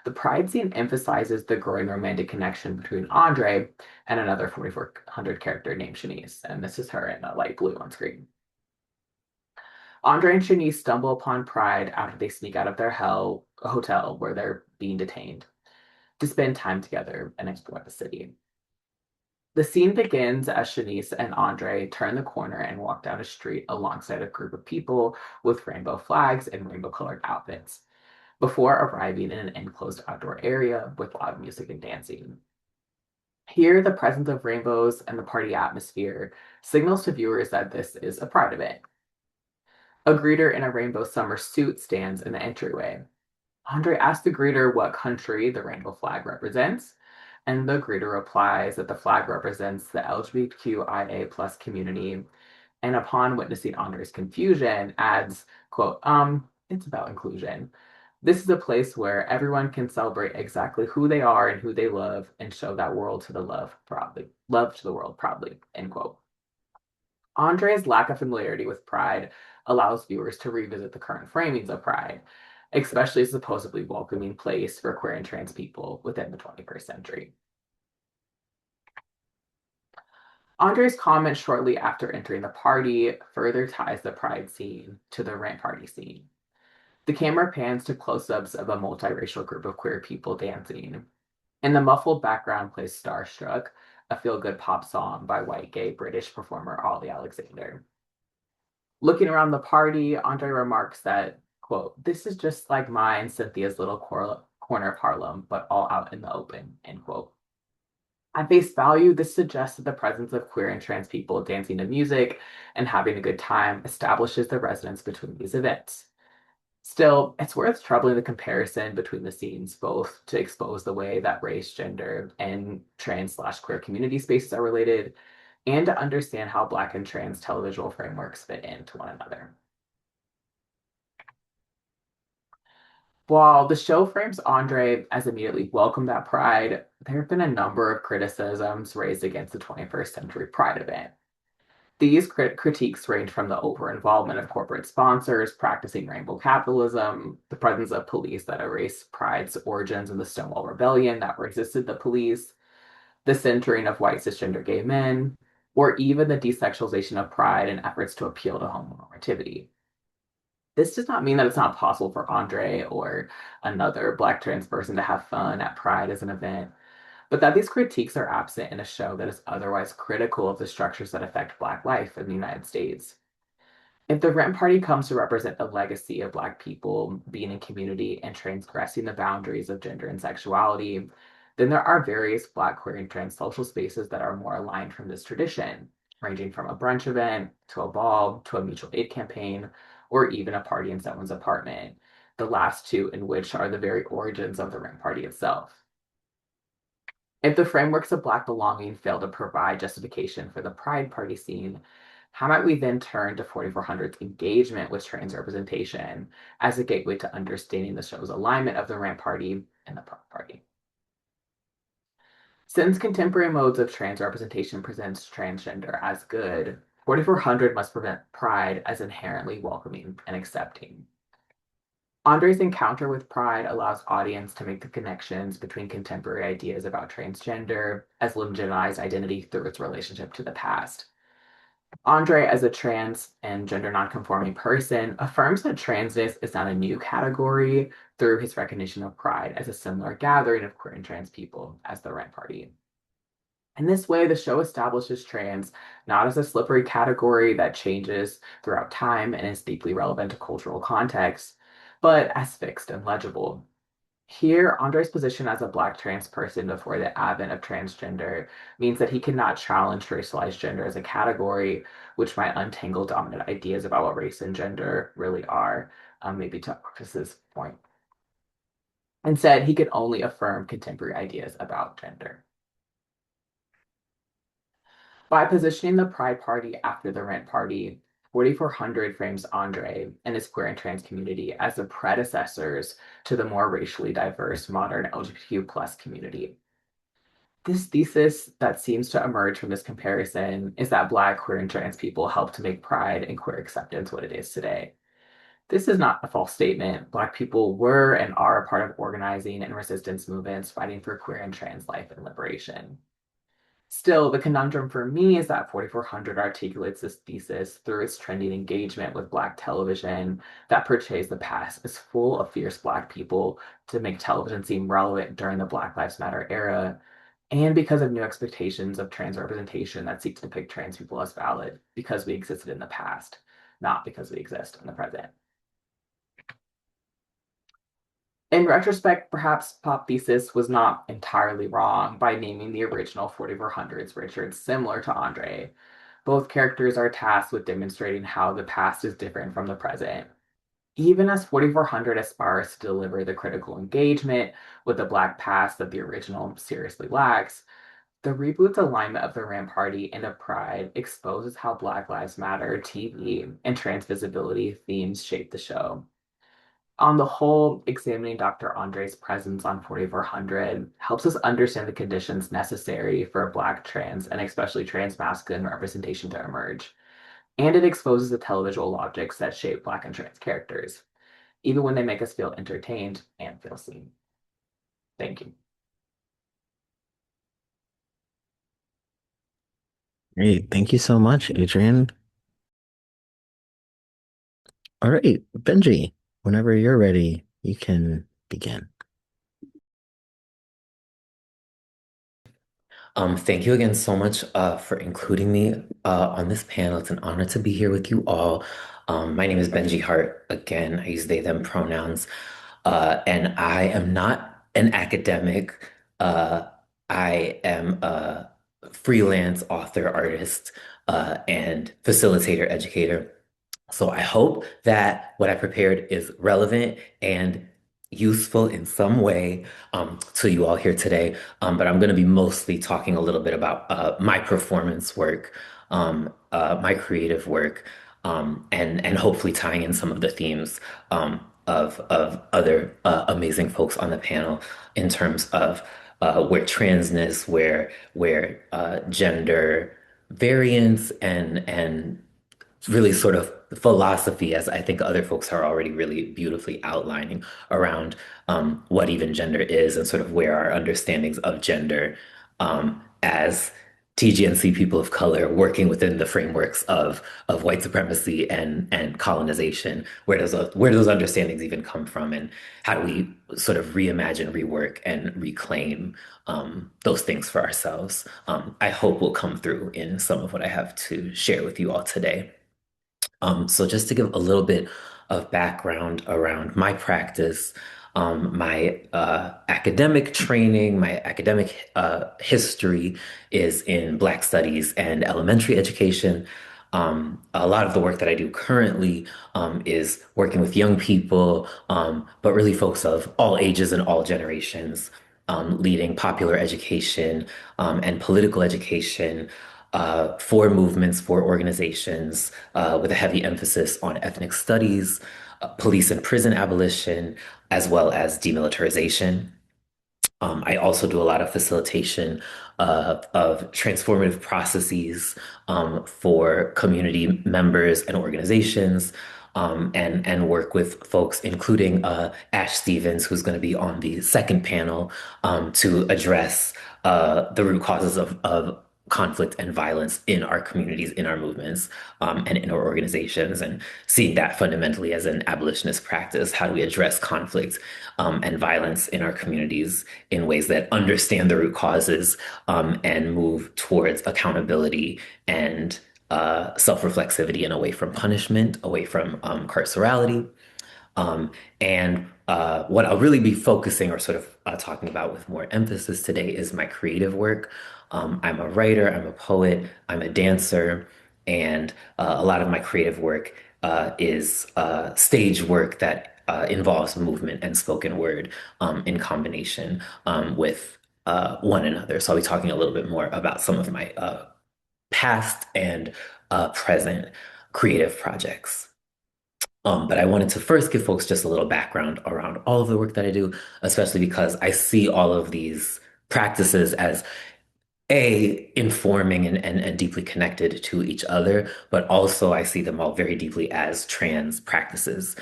the Pride scene emphasizes the growing romantic connection between Andre and another 4400 character named Shanice, and this is her in light blue on screen. Andre and Shanice stumble upon Pride after they sneak out of their hotel where they're being detained to spend time together and explore the city. The scene begins as Shanice and Andre turn the corner and walk down a street alongside a group of people with rainbow flags and rainbow-colored outfits, before arriving in an enclosed outdoor area with loud music and dancing. Here, the presence of rainbows and the party atmosphere signals to viewers that this is a Pride event. A greeter in a rainbow summer suit stands in the entryway. Andre asks the greeter what country the rainbow flag represents, and the greeter replies that the flag represents the LGBTQIA+ community, and upon witnessing Andre's confusion, adds, quote, it's about inclusion. This is a place where everyone can celebrate exactly who they are and who they love and show that love to the world proudly, end quote. Andre's lack of familiarity with Pride allows viewers to revisit the current framings of Pride, especially a supposedly welcoming place for queer and trans people within the 21st century. Andre's comment shortly after entering the party further ties the Pride scene to the rant party scene. The camera pans to close-ups of a multiracial group of queer people dancing. In the muffled background plays Starstruck, a feel-good pop song by white gay British performer Ollie Alexander. Looking around the party, Andre remarks that, quote, this is just like mine, Cynthia's little corner of Harlem, but all out in the open, end quote. At face value, this suggests that the presence of queer and trans people dancing to music and having a good time establishes the resonance between these events. Still, it's worth troubling the comparison between the scenes, both to expose the way that race, gender, and trans/queer community spaces are related, and to understand how Black and trans televisual frameworks fit into one another. While the show frames Andre as immediately welcomed at Pride, there have been a number of criticisms raised against the 21st century Pride event. These critiques range from the over-involvement of corporate sponsors practicing rainbow capitalism, the presence of police that erase Pride's origins in the Stonewall Rebellion that resisted the police, the centering of white cisgender gay men, or even the desexualization of Pride and efforts to appeal to homonormativity. This does not mean that it's not possible for Andre or another Black trans person to have fun at Pride as an event, but that these critiques are absent in a show that is otherwise critical of the structures that affect Black life in the United States. If the Rent Party comes to represent a legacy of Black people being in community and transgressing the boundaries of gender and sexuality, then there are various Black, queer, and trans social spaces that are more aligned from this tradition, ranging from a brunch event to a ball to a mutual aid campaign, or even a party in someone's apartment, the last two in which are the very origins of the Rent Party itself. If the frameworks of Black belonging fail to provide justification for the Pride Party scene, how might we then turn to 4400's engagement with trans representation as a gateway to understanding the show's alignment of the Rant Party and the Pride Party? Since contemporary modes of trans representation presents transgender as good, 4400 must present Pride as inherently welcoming and accepting. Andre's encounter with Pride allows audience to make the connections between contemporary ideas about transgender as legitimized identity through its relationship to the past. Andre, as a trans and gender nonconforming person, affirms that transness is not a new category through his recognition of Pride as a similar gathering of queer and trans people as the Rent Party. In this way, the show establishes trans not as a slippery category that changes throughout time and is deeply relevant to cultural context, but as fixed and legible. Here, Andre's position as a Black trans person before the advent of transgender means that he cannot challenge racialized gender as a category, which might untangle dominant ideas about what race and gender really are, maybe to Marcus's point. Instead, he could only affirm contemporary ideas about gender. By positioning the Pride Party after the Rent Party, 4400 frames Andre and his queer and trans community as the predecessors to the more racially diverse modern LGBTQ plus community. This thesis that seems to emerge from this comparison is that Black, queer, and trans people helped to make Pride and queer acceptance what it is today. This is not a false statement. Black people were and are a part of organizing and resistance movements fighting for queer and trans life and liberation. Still, the conundrum for me is that 4400 articulates this thesis through its trending engagement with Black television that portrays the past as full of fierce Black people to make television seem relevant during the Black Lives Matter era, and because of new expectations of trans representation that seek to depict trans people as valid because we existed in the past, not because we exist in the present. In retrospect, perhaps Pop Thesis was not entirely wrong by naming the original 4400's Richard similar to Andre. Both characters are tasked with demonstrating how the past is different from the present. Even as 4400 aspires to deliver the critical engagement with the Black past that the original seriously lacks, the reboot's alignment of the Rand Party and of Pride exposes how Black Lives Matter TV and trans visibility themes shape the show. On the whole, examining Dr. Andre's presence on 4400 helps us understand the conditions necessary for a Black trans and especially trans masculine representation to emerge. And it exposes the televisual logics that shape Black and trans characters, even when they make us feel entertained and feel seen. Thank you.
Great. Thank you so much, Adrian. All right, Benji, whenever you're ready, you can begin.
Thank you again so much for including me on this panel. It's an honor to be here with you all. My name is Benji Hart. Again, I use they, them pronouns. And I am not an academic. I am a freelance author, artist, and facilitator, educator. So I hope that what I prepared is relevant and useful in some way to you all here today. But I'm going to be mostly talking a little bit about my performance work, my creative work, and hopefully tying in some of the themes of other amazing folks on the panel in terms of where transness, where gender variance and really sort of philosophy, as I think other folks are already really beautifully outlining around what even gender is and sort of where our understandings of gender as TGNC people of color working within the frameworks of white supremacy and colonization. Where do those understandings even come from, and how do we sort of reimagine, rework, and reclaim those things for ourselves? I hope will come through in some of what I have to share with you all today. So just to give a little bit of background around my practice, my academic training, my academic history is in Black Studies and elementary education. A lot of the work that I do currently is working with young people, but really folks of all ages and all generations, leading popular education and political education for movements, for organizations, with a heavy emphasis on ethnic studies, police and prison abolition, as well as demilitarization. I also do a lot of facilitation of transformative processes for community members and organizations, and work with folks, including Ash Stevens, who's going to be on the second panel, to address the root causes of conflict and violence in our communities, in our movements, and in our organizations, and seeing that fundamentally as an abolitionist practice. How do we address conflict and violence in our communities in ways that understand the root causes and move towards accountability and self-reflexivity and away from punishment, away from carcerality? And what I'll really be focusing or sort of talking about with more emphasis today is my creative work. I'm a writer, I'm a poet, I'm a dancer, and a lot of my creative work is stage work that involves movement and spoken word in combination with one another. So I'll be talking a little bit more about some of my past and present creative projects. But I wanted to first give folks just a little background around all of the work that I do, especially because I see all of these practices as informing and deeply connected to each other, but also I see them all very deeply as trans practices,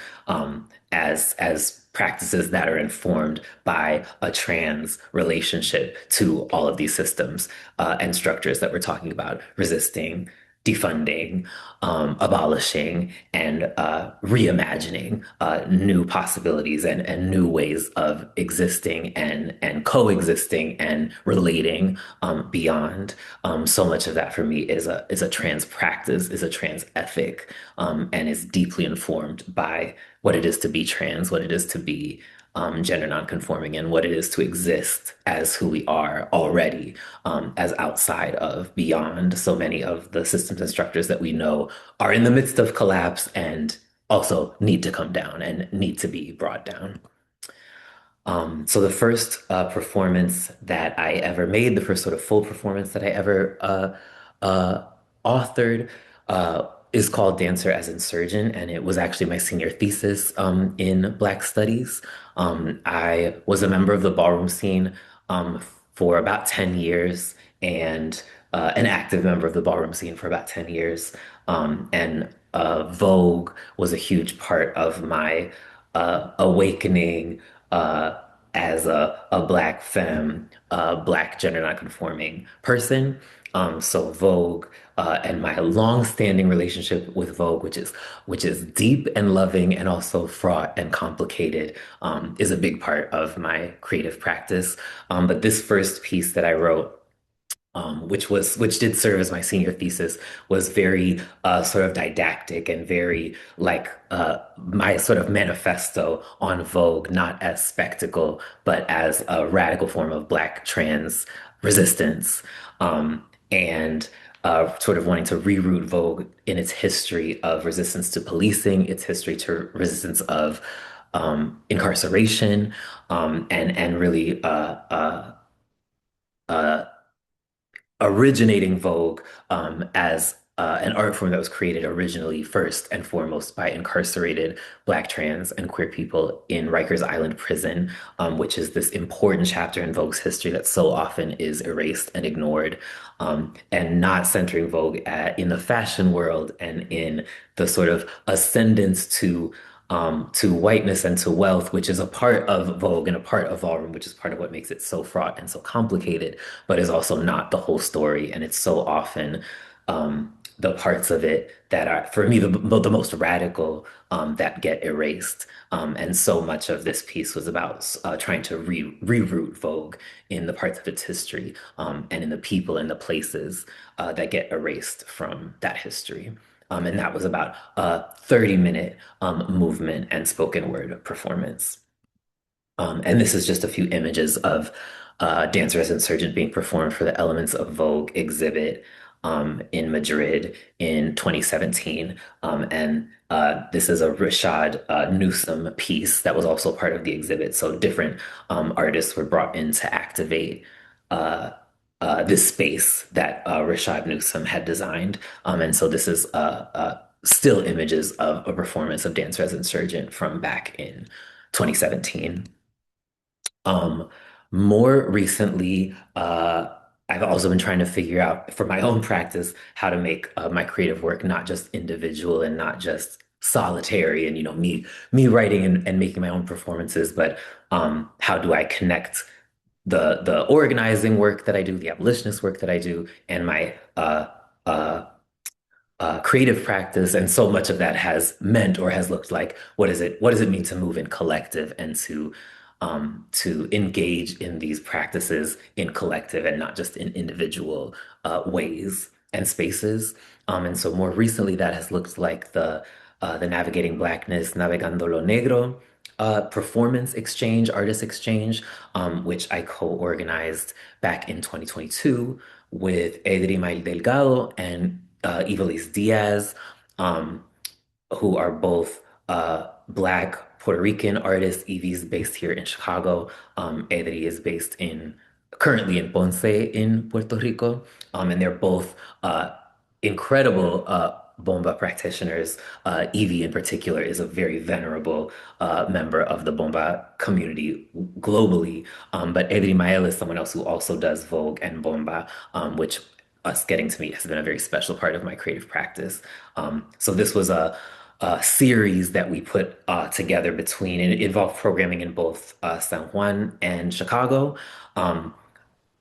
as practices that are informed by a trans relationship to all of these systems and structures that we're talking about: resisting, defunding, abolishing, and reimagining new possibilities and new ways of existing and coexisting and relating beyond. So much of that for me is a trans practice, is a trans ethic, and is deeply informed by what it is to be trans, what it is to be gender nonconforming, and what it is to exist as who we are already, as outside of, beyond so many of the systems and structures that we know are in the midst of collapse and also need to come down and need to be brought down. So the first performance that I ever made, the first sort of full performance that I ever uh, authored, is called Dancer as Insurgent, and it was actually my senior thesis in Black Studies. I was a member of the ballroom scene for about 10 years and an active member of the ballroom scene for about 10 years. And Vogue was a huge part of my awakening as a Black femme, Black gender nonconforming person. So Vogue and my long-standing relationship with Vogue, which is deep and loving and also fraught and complicated, is a big part of my creative practice. But this first piece that I wrote, which did serve as my senior thesis, was very sort of didactic and very like my sort of manifesto on Vogue, not as spectacle, but as a radical form of Black trans resistance, and sort of wanting to reroute Vogue in its history of resistance to policing, its history to resistance of incarceration, and really uh, originating Vogue as an art form that was created originally first and foremost by incarcerated Black, trans, and queer people in Rikers Island prison, which is this important chapter in Vogue's history that so often is erased and ignored, and not centering Vogue in the fashion world and in the sort of ascendance to whiteness and to wealth, which is a part of Vogue and a part of Ballroom, which is part of what makes it so fraught and so complicated, but is also not the whole story. And it's so often the parts of it that are, for me, the most radical that get erased. And so much of this piece was about trying to reroute Vogue in the parts of its history and in the people and the places that get erased from that history. And that was about a 30-minute movement and spoken word performance. And this is just a few images of Dancer as Insurgent being performed for the Elements of Vogue exhibit in Madrid in 2017. And this is a Rashad Newsom piece that was also part of the exhibit. So different artists were brought in to activate uh, this space that Rashad Newsom had designed. And so this is still images of a performance of Dancer as Insurgent from back in 2017. Um, More recently, I've also been trying to figure out for my own practice how to make my creative work not just individual and not just solitary and me writing and making my own performances, but how do I connect the organizing work that I do, the abolitionist work that I do, and my uh, creative practice, and so much of that has meant or has looked like what does it mean to move in collective and to engage in these practices in collective and not just in individual ways and spaces. And so more recently, that has looked like the Navigating Blackness, Navegando lo Negro performance exchange, artist exchange, which I co-organized back in 2022 with Edrimael Delgado and Ivelisse Diaz, um, who are both Black Puerto Rican artists. Evie's based here in Chicago. Edri is based currently in Ponce in Puerto Rico. And they're both incredible bomba practitioners. Evie in particular is a very venerable member of the bomba community globally. But Edri Mael is someone else who also does Vogue and bomba, which us getting to meet has been a very special part of my creative practice. So this was a series that we put together and it involved programming in both San Juan and Chicago,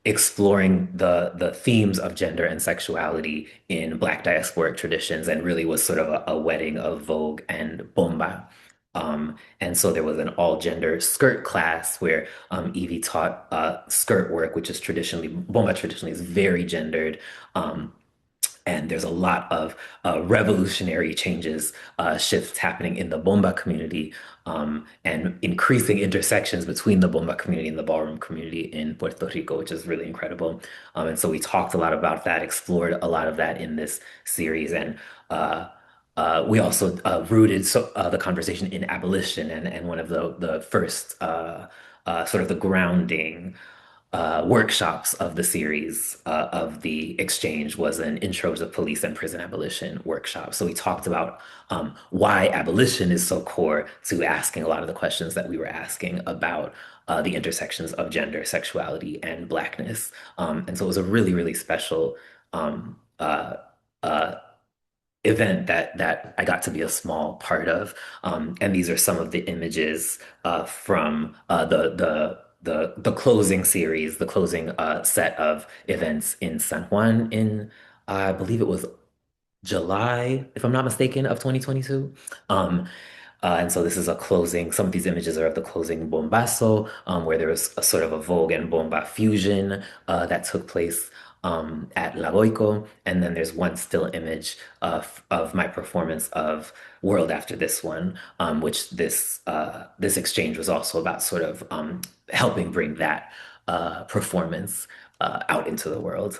exploring the themes of gender and sexuality in Black diasporic traditions, and really was sort of a wedding of Vogue and bomba. And so there was an all-gender skirt class where Evie taught skirt work, which is bomba traditionally is very gendered. And there's a lot of revolutionary changes, shifts happening in the bomba community, and increasing intersections between the bomba community and the ballroom community in Puerto Rico, which is really incredible. And so we talked a lot about that, explored a lot of that in this series, and we also rooted the conversation in abolition, and one of the first sort of the grounding workshops of the series of the exchange was an intro to police and prison abolition workshop. So we talked about why abolition is so core to asking a lot of the questions that we were asking about the intersections of gender, sexuality, and Blackness. And so it was a really, really special um, uh, uh, event that I got to be a small part of. And these are some of the images from the closing series, the closing set of events in San Juan in I believe it was July, if I'm not mistaken, of 2022. And so this is a closing. Some of these images are of the closing bombazo, where there was a sort of a Vogue and bomba fusion that took place at La Boico. And then there's one still image of my performance of World After This One, which this exchange was also about sort of helping bring that performance out into the world.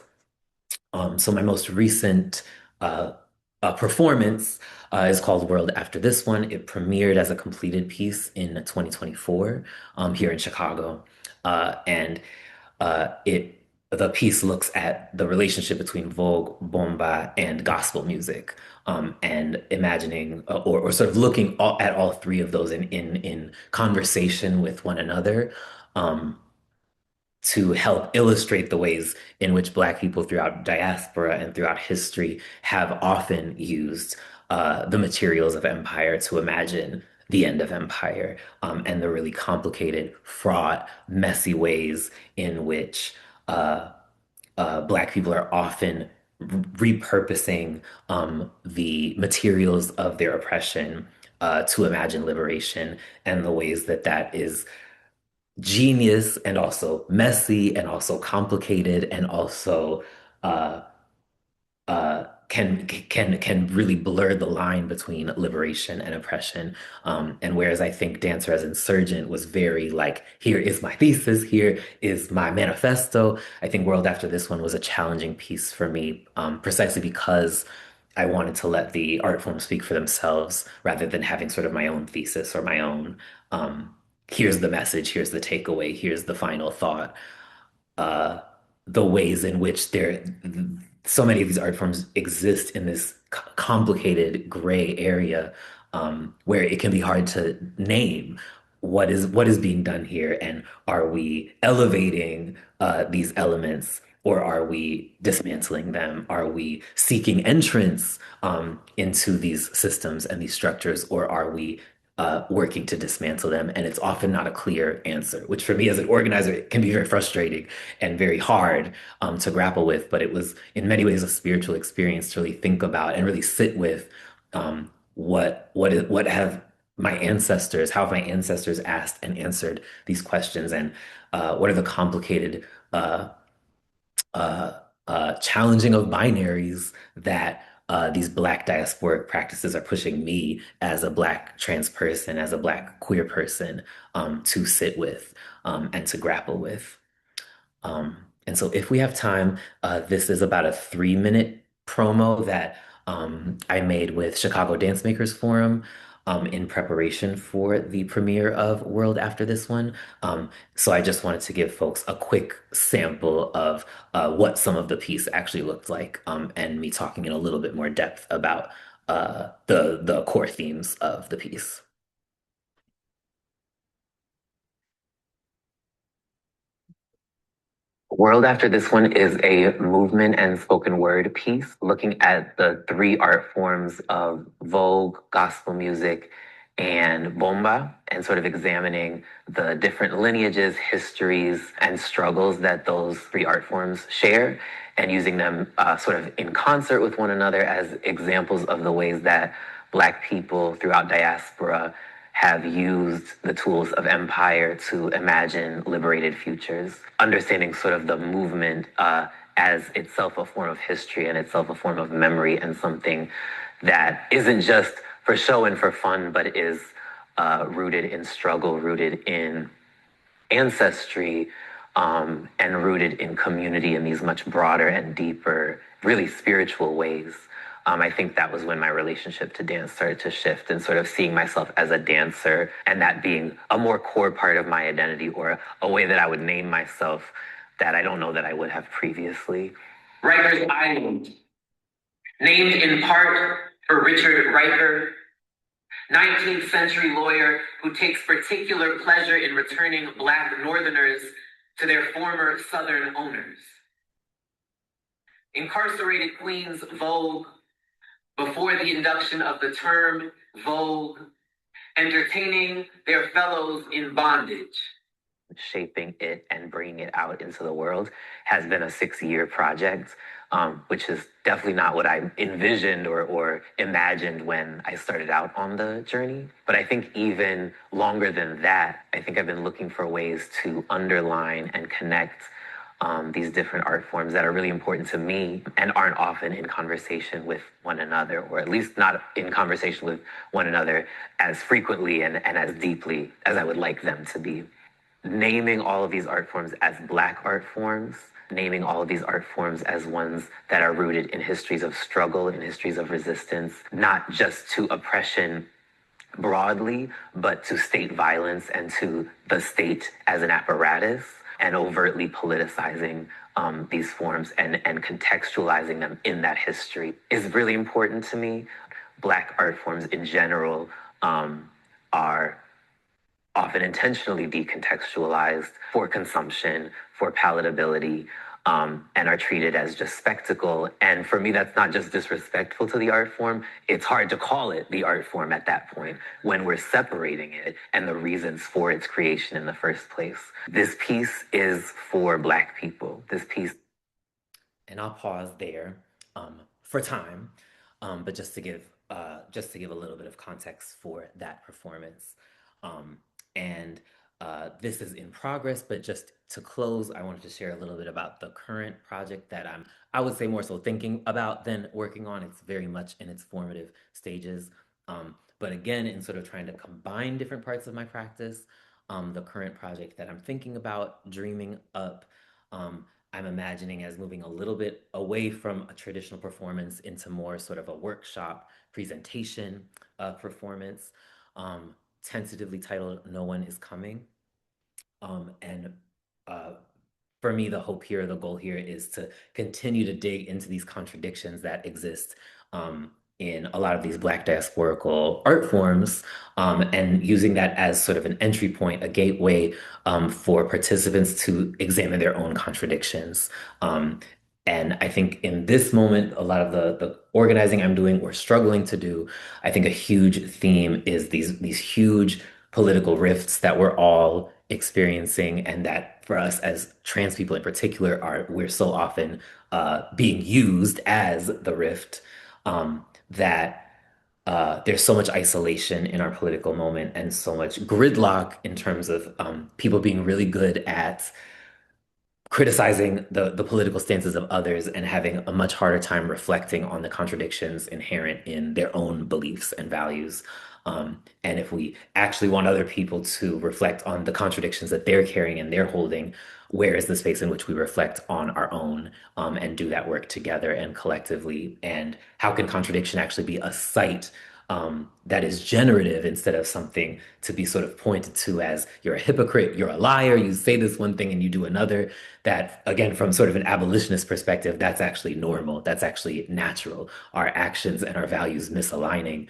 So my most recent uh, performance is called World After This One. It premiered as a completed piece in 2024 here in Chicago. And it the piece looks at the relationship between Vogue, bomba, and gospel music, and imagining or sort of looking at all three of those in conversation with one another. Um, to help illustrate the ways in which Black people throughout diaspora and throughout history have often used the materials of empire to imagine the end of empire, and the really complicated, fraught, messy ways in which Black people are often repurposing the materials of their oppression to imagine liberation, and the ways that that is genius and also messy and also complicated and also uh, can really blur the line between liberation and oppression. And whereas I think Dancer as Insurgent was very like, here is my thesis, here is my manifesto, I think World After This One was a challenging piece for me, precisely because I wanted to let the art form speak for themselves rather than having sort of my own thesis or my own, here's the message, here's the takeaway, here's the final thought. uh, the ways in which so many of these art forms exist in this complicated gray area, where it can be hard to name what is being done here, and are we elevating these elements, or are we dismantling them? Are we seeking entrance into these systems and these structures, or are we working to dismantle them? And it's often not a clear answer, which for me as an organizer, it can be very frustrating and very hard to grapple with. But it was in many ways a spiritual experience to really think about and really sit with what have how have my ancestors asked and answered these questions, and what are the complicated uh, challenging of binaries that these Black diasporic practices are pushing me as a Black trans person, as a Black queer person, to sit with, and to grapple with. And so, if we have time, this is about a 3-minute promo that I made with Chicago Dance Makers Forum in preparation for the premiere of World After This One. So, I just wanted to give folks a quick sample of what some of the piece actually looked like, and me talking in a little bit more depth about the core themes of the piece. World After This One is a movement and spoken word piece looking at the three art forms of Vogue, gospel music, and bomba, and sort of examining the different lineages, histories, and struggles that those three art forms share, and using them sort of in concert with one another as examples of the ways that Black people throughout diaspora have used the tools of empire to imagine liberated futures, understanding sort of the movement as itself a form of history and itself a form of memory, and something that isn't just for show and for fun, but is rooted in struggle, rooted in ancestry, and rooted in community in these much broader and deeper, really spiritual ways. I think that was when my relationship to dance started to shift, and sort of seeing myself as a dancer, and that being a more core part of my identity, or a way that I would name myself that I don't know that I would have previously. Rikers Island, named in part for Richard Riker, 19th century lawyer who takes particular pleasure in returning Black Northerners to their former Southern owners. Incarcerated queens Vogue, before the induction of the term Vogue, entertaining their fellows in bondage. Shaping it and bringing it out into the world has been a 6-year project, which is definitely not what I envisioned or imagined when I started out on the journey. But I think even longer than that, I think I've been looking for ways to underline and connect these different art forms that are really important to me and aren't often in conversation with one another, or at least not in conversation with one another as frequently and as deeply as I would like them to be. Naming all of these art forms as Black art forms, naming all of these art forms as ones that are rooted in histories of struggle, in histories of resistance, not just to oppression broadly, but to state violence and to the state as an apparatus, and overtly politicizing these forms and contextualizing them in that history is really important to me. Black art forms in general are often intentionally decontextualized for consumption, for palatability, and are treated as just spectacle. And for me, that's not just disrespectful to the art form. It's hard to call it the art form at that point when we're separating it and the reasons for its creation in the first place. This piece is for Black people. This piece. And I'll pause there for time, but just to give a little bit of context for that performance. Um, and This is in progress, but just to close, I wanted to share a little bit about the current project that I would say more so thinking about than working on. It's very much in its formative stages. But again, in sort of trying to combine different parts of my practice, the current project that I'm thinking about dreaming up, I'm imagining as moving a little bit away from a traditional performance into more sort of a workshop presentation performance, tentatively titled No One Is Coming. And For me, the hope here, the goal here is to continue to dig into these contradictions that exist in a lot of these Black diasporical art forms, and using that as sort of an entry point, a gateway for participants to examine their own contradictions. And I think in this moment, a lot of the organizing I'm doing or struggling to do, I think a huge theme is these huge political rifts that we're all experiencing, and that for us as trans people in particular, we're so often being used as the rift, that there's so much isolation in our political moment and so much gridlock in terms of people being really good at criticizing the political stances of others and having a much harder time reflecting on the contradictions inherent in their own beliefs and values. And if we actually want other people to reflect on the contradictions that they're carrying and they're holding, where is the space in which we reflect on our own, and do that work together and collectively? And how can contradiction actually be a site that is generative instead of something to be sort of pointed to as you're a hypocrite, you're a liar, you say this one thing and you do another? That, again, from sort of an abolitionist perspective, that's actually normal, that's actually natural. Our actions and our values misaligning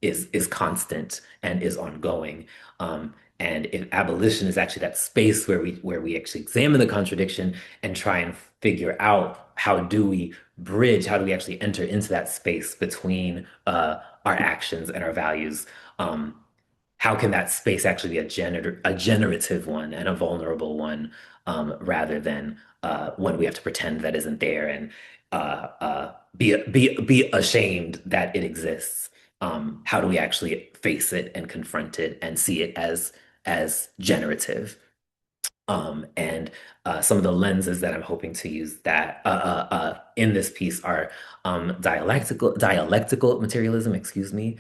is constant and is ongoing. And if abolition is actually that space where we actually examine the contradiction and try and figure out how do we bridge, how do we actually enter into that space between our actions and our values? How can that space actually be a generative one and a vulnerable one, rather than one we have to pretend that isn't there and be ashamed that it exists? How do we actually face it and confront it and see it as generative? And Some of the lenses that I'm hoping to use that in this piece are dialectical materialism, excuse me,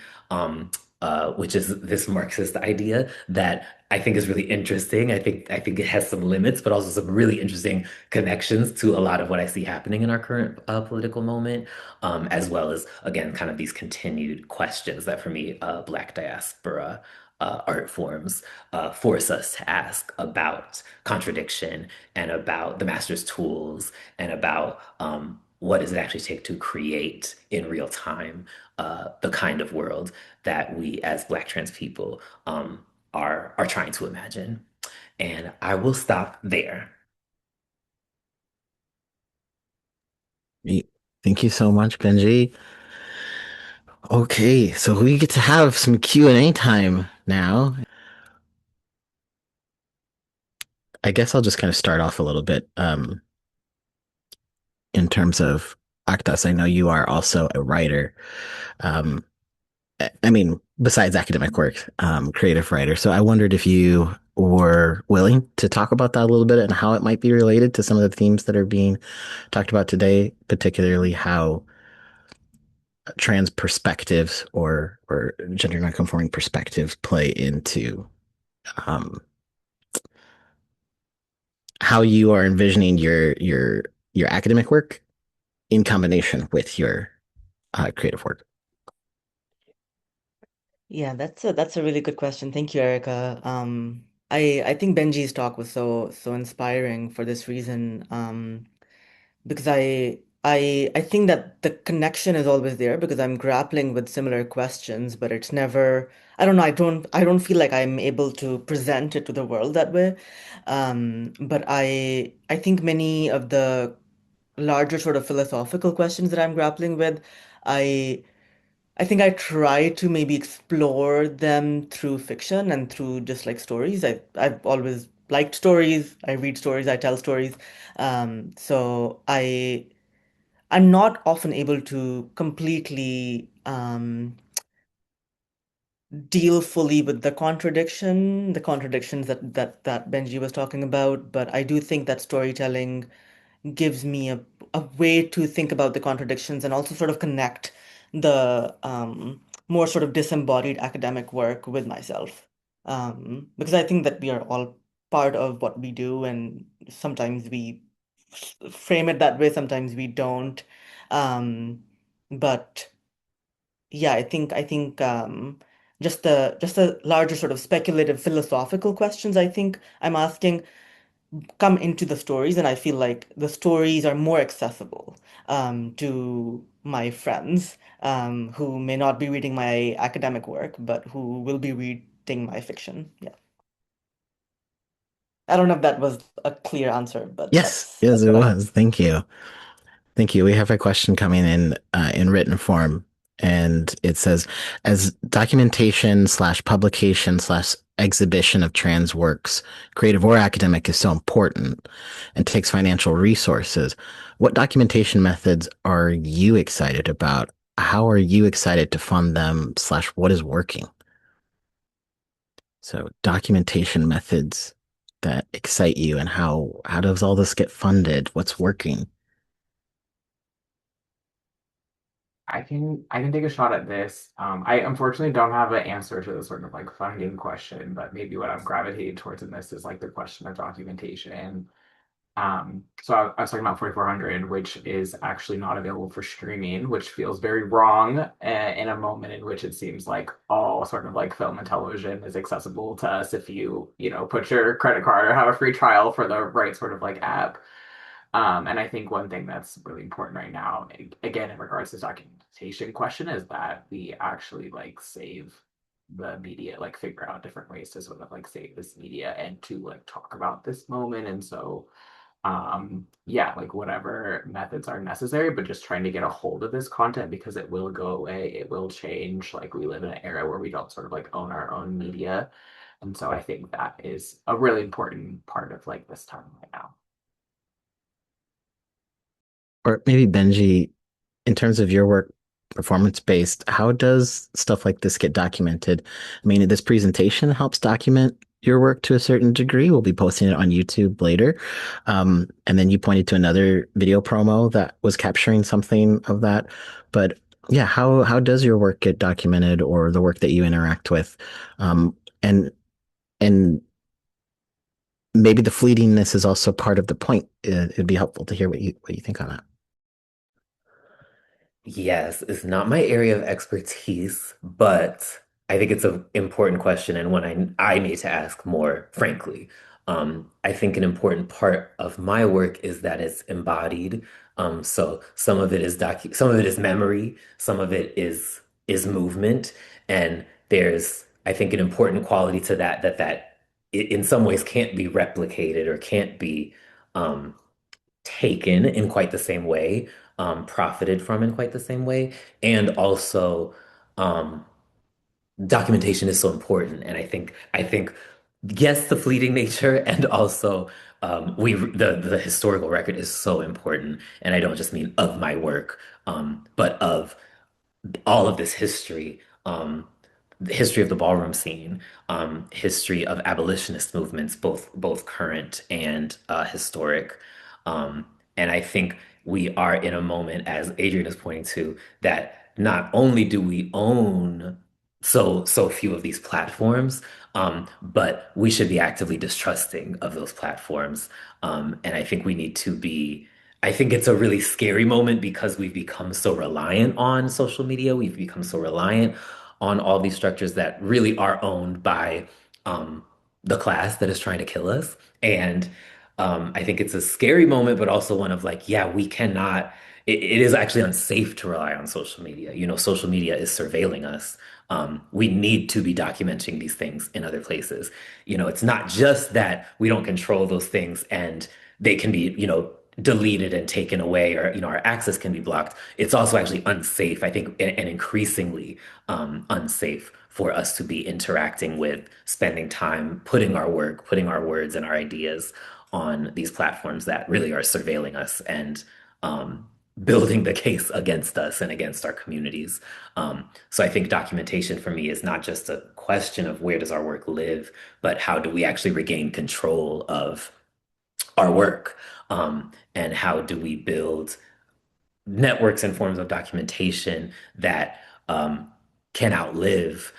which is this Marxist idea that I think is really interesting. I think it has some limits, but also some really interesting connections to a lot of what I see happening in our current political moment, as well as, again, kind of these continued questions that for me, Black diaspora art forms force us to ask about contradiction and about the master's tools and about what does it actually take to create in real time the kind of world that we as Black trans people are trying to imagine. And I will stop there.
Thank you so much, Benji. Okay, so we get to have some Q&A time now. I guess I'll just kind of start off a little bit in terms of Aqdas. I know you are also a writer. Um, I mean, besides academic work, creative writer. So I wondered if you were willing to talk about that a little bit and how it might be related to some of the themes that are being talked about today, particularly how trans perspectives or gender nonconforming perspectives play into um, how you are envisioning your academic work in combination with your creative work.
Yeah, that's a really good question. Thank you, Erica. I think Benji's talk was so inspiring for this reason. Because I think that the connection is always there because I'm grappling with similar questions, but it's never, I don't know, I don't feel like I'm able to present it to the world that way. But I think many of the larger sort of philosophical questions that I'm grappling with, I I think I try to maybe explore them through fiction and through just like stories. I've always liked stories. I read stories, I tell stories. I'm not often able to completely deal fully with the contradictions that Benji was talking about. But I do think that storytelling gives me a way to think about the contradictions and also sort of connect the more sort of disembodied academic work with myself. Because I think that we are all part of what we do, and sometimes we frame it that way, sometimes we don't. Um, but yeah, I think just the larger sort of speculative philosophical questions I think I'm asking come into the stories, and I feel like the stories are more accessible to my friends who may not be reading my academic work, but who will be reading my fiction. Yeah. I don't know if that was a clear answer, but
Yes,
that's
yes, it
what I have.
was. Thank you. Thank you. We have a question coming in written form, and it says, as documentation slash publication slash exhibition of trans works, creative or academic, is so important and takes financial resources. What documentation methods are you excited about? How are you excited to fund them slash what is working? So documentation methods that excite you and how does all this get funded? What's working?
I can take a shot at this. I unfortunately don't have an answer to the sort of like funding question, but maybe what I'm gravitating towards in this is like the question of documentation. So I was talking about 4400, which is actually not available for streaming, which feels very wrong in a moment in which it seems like all sort of like film and television is accessible to us if you put your credit card or have a free trial for the right sort of like app. And I think one thing that's really important right now, again, in regards to documentation question, is that we actually like save the media, like figure out different ways to sort of like save this media and to like talk about this moment. And so yeah, like whatever methods are necessary, but just trying to get a hold of this content because it will go away, it will change. Like we live in an era where we don't sort of like own our own media. And so I think that is a really important part of like this time right now.
Or maybe Benji, in terms of your work, performance based, how does stuff like this get documented? I mean, this presentation helps document your work to a certain degree. We'll be posting it on YouTube later. And then you pointed to another video promo that was capturing something of that. But yeah, how does your work get documented or the work that you interact with? And and maybe the fleetingness is also part of the point. It'd be helpful to hear what you think on that.
Yes, it's not my area of expertise, but I think it's an important question and one I need to ask more, frankly. I think an important part of my work is that it's embodied. So some of it is some of it is memory, some of it is movement, and there's, I think, an important quality to that in some ways can't be replicated or can't be um, taken in quite the same way, profited from in quite the same way. And also, um, documentation is so important. And I think, yes, the fleeting nature and also the historical record is so important. And I don't just mean of my work, but of all of this history, the history of the ballroom scene, history of abolitionist movements, both current and historic. Um, and I think we are in a moment, as Adrian is pointing to, that not only do we own so few of these platforms, but we should be actively distrusting of those platforms. And I think we need to be. I think it's a really scary moment because we've become so reliant on social media. We've become so reliant on all these structures that really are owned by um, the class that is trying to kill us. And I think it's a scary moment, but also one of like, yeah, we cannot, it is actually unsafe to rely on social media. You know, social media is surveilling us. We need to be documenting these things in other places. You know, it's not just that we don't control those things and they can be, you know, deleted and taken away, or, you know, our access can be blocked. It's also actually unsafe, I think, and increasingly unsafe for us to be interacting with, spending time, putting our work, putting our words and our ideas on these platforms that really are surveilling us and building the case against us and against our communities. So I think documentation for me is not just a question of where does our work live, but how do we actually regain control of our work? And how do we build networks and forms of documentation that can outlive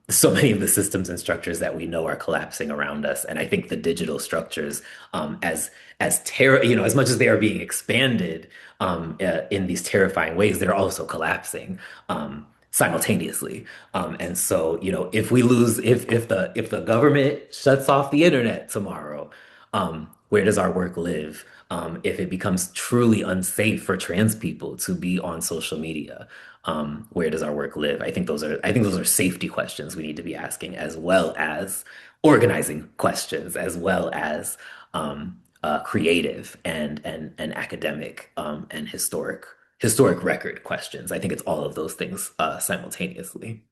so many of the systems and structures that we know are collapsing around us. And I think the digital structures, you know, as much as they are being expanded in these terrifying ways, they're also collapsing simultaneously. And so, you know, if we lose, if the government shuts off the internet tomorrow, where does our work live? If it becomes truly unsafe for trans people to be on social media, where does our work live? I think those are safety questions we need to be asking, as well as organizing questions, as well as creative and academic and historic record questions. I think it's all of those things simultaneously.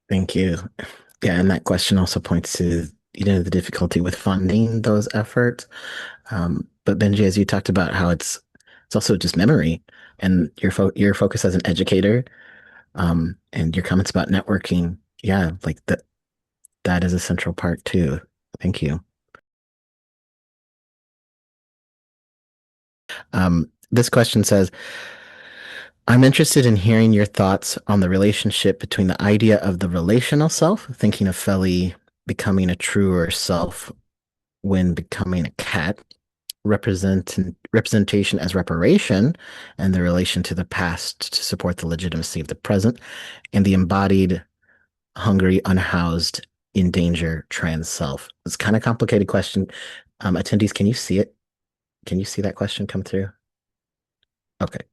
Thank you. Yeah, and that question also points to, the difficulty with funding those efforts. But Benji, as you talked about how it's also just memory and your focus as an educator, and your comments about networking, yeah, like that is a central part too. Thank you. This question says, I'm interested in hearing your thoughts on the relationship between the idea of the relational self, thinking of Feli becoming a truer self when becoming a cat, representation as reparation, and the relation to the past to support the legitimacy of the present, and the embodied, hungry, unhoused, in danger trans self. It's kind of complicated question. Attendees, can you see it? Can you see that question come through? Okay.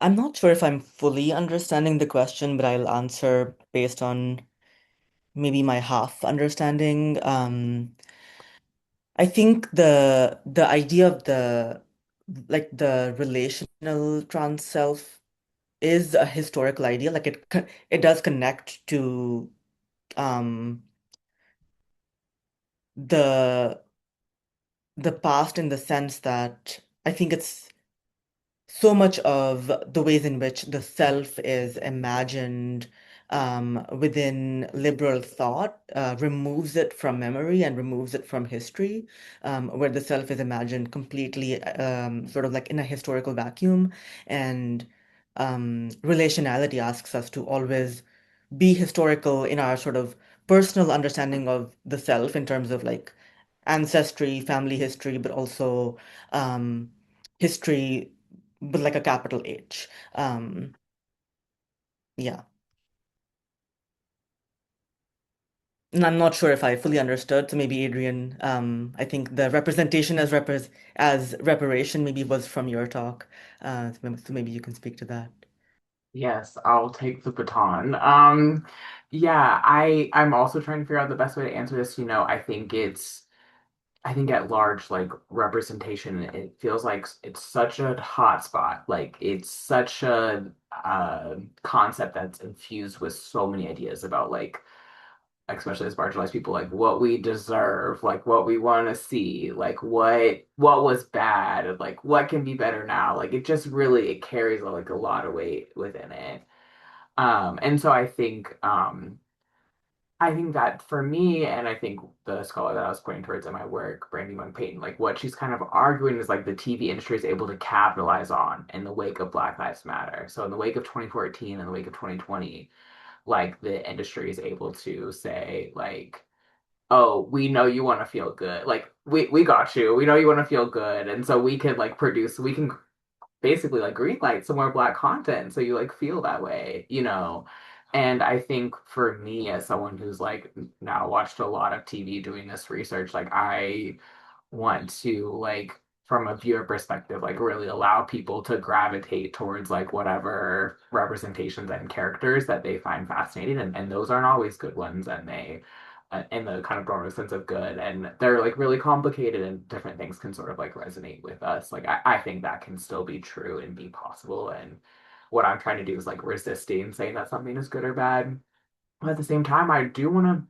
I'm not sure if I'm fully understanding the question, but I'll answer based on maybe my half understanding. I think the idea of the relational trans self is a historical idea. Like it does connect to um the the past in the sense that I think it's so much of the ways in which the self is imagined within liberal thought removes it from memory and removes it from history, where the self is imagined completely sort of like in a historical vacuum. And relationality asks us to always be historical in our sort of personal understanding of the self in terms of like ancestry, family history, but also um, history with like a capital H. Um, yeah. And I'm not sure if I fully understood, so maybe Adrian, I think the representation as reparation maybe was from your talk. So maybe you can speak to that.
Yes, I'll take the baton. Yeah, I'm also trying to figure out the best way to answer this. You know, I think at large, like representation, it feels like it's such a hot spot. Like it's such a concept that's infused with so many ideas about like, especially as marginalized people, like what we deserve, like what we want to see, like what was bad, and like what can be better now. Like it just really it carries like a lot of weight within it. And so I think that for me, and I think the scholar that I was pointing towards in my work, Brandy Monk Payton, like what she's kind of arguing is like the TV industry is able to capitalize on in the wake of Black Lives Matter. So in the wake of 2014 and the wake of 2020, like the industry is able to say like, oh, we know you want to feel good. Like we got you. We know you want to feel good. And so we can like we can basically like greenlight some more Black content so you like feel that way, you know. And I think for me, as someone who's like now watched a lot of TV doing this research, like I want to like from a viewer perspective, like really allow people to gravitate towards like whatever representations and characters that they find fascinating. And those aren't always good ones and they in the kind of broader sense of good and they're like really complicated and different things can sort of like resonate with us. Like I think that can still be true and be possible. And what I'm trying to do is like resisting saying that something is good or bad. But at the same time, I do want to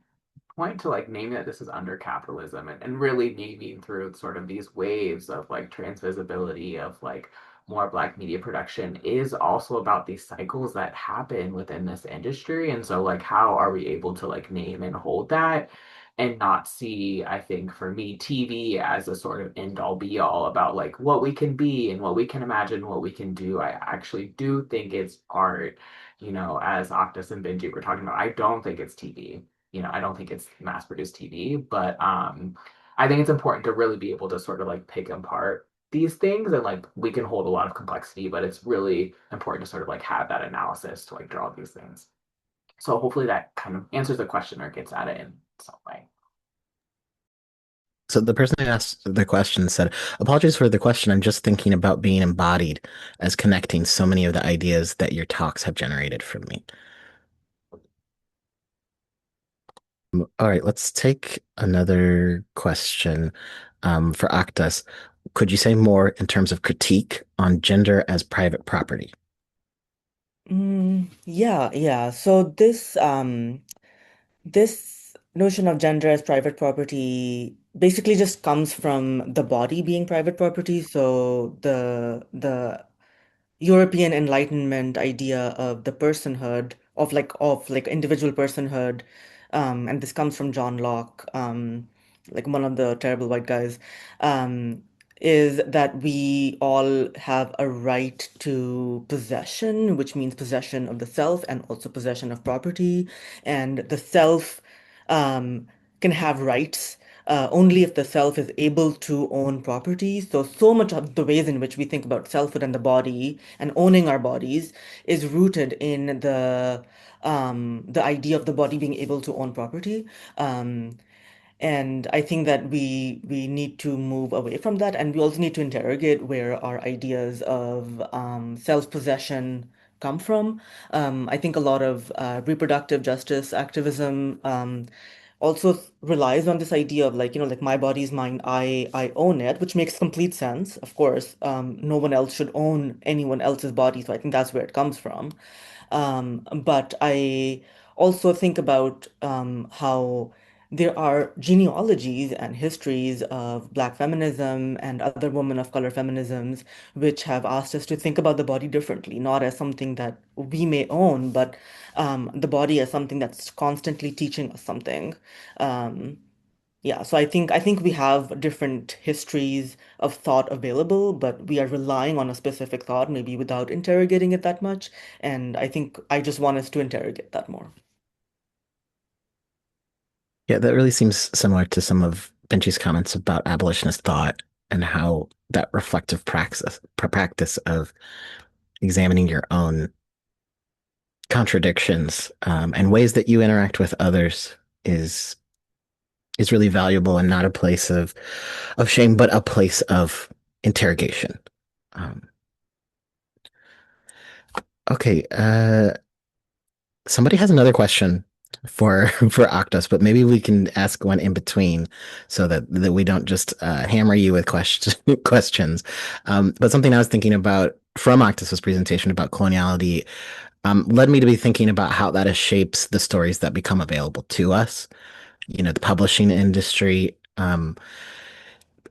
point to like naming that this is under capitalism and really naming through sort of these waves of like transvisibility of like more Black media production is also about these cycles that happen within this industry. And so like how are we able to like name and hold that and not see, I think for me, TV as a sort of end all be all about like what we can be and what we can imagine, what we can do. I actually do think it's art, you know, as Octus and Benji were talking about. I don't think it's TV. You know, I don't think it's mass produced TV, but I think it's important to really be able to sort of like pick apart these things and like we can hold a lot of complexity, but it's really important to sort of like have that analysis to like draw these things. So hopefully that kind of answers the question or gets at it in some way.
So the person who asked the question said, "Apologies for the question. I'm just thinking about being embodied as connecting so many of the ideas that your talks have generated for me." All right, let's take another question for Aktas. Could you say more in terms of critique on gender as private property?
Yeah. So this notion of gender as private property basically just comes from the body being private property. So the European Enlightenment idea of the personhood of like individual personhood, and this comes from John Locke, like one of the terrible white guys, um, is that we all have a right to possession, which means possession of the self and also possession of property, and the self um, can have rights only if the self is able to own property. So much of the ways in which we think about selfhood and the body and owning our bodies is rooted in the idea of the body being able to own property. Um, and I think that we need to move away from that, and we also need to interrogate where our ideas of self-possession come from. I think a lot of reproductive justice activism also relies on this idea of like, like my body is mine, I own it, which makes complete sense. Of course, no one else should own anyone else's body, so I think that's where it comes from. But I also think about how there are genealogies and histories of Black feminism and other women of color feminisms which have asked us to think about the body differently, not as something that we may own, but the body as something that's constantly teaching us something. Um, yeah, so I think we have different histories of thought available, but we are relying on a specific thought, maybe without interrogating it that much. And I think I just want us to interrogate that more.
Yeah, that really seems similar to some of Benji's comments about abolitionist thought and how that reflective practice of examining your own contradictions and ways that you interact with others is is really valuable and not a place of shame, but a place of interrogation. Um, okay, somebody has another question for Octus, but maybe we can ask one in between so that we don't just hammer you with questions. But something I was thinking about from Octus's presentation about coloniality led me to be thinking about how that shapes the stories that become available to us. You know, the publishing industry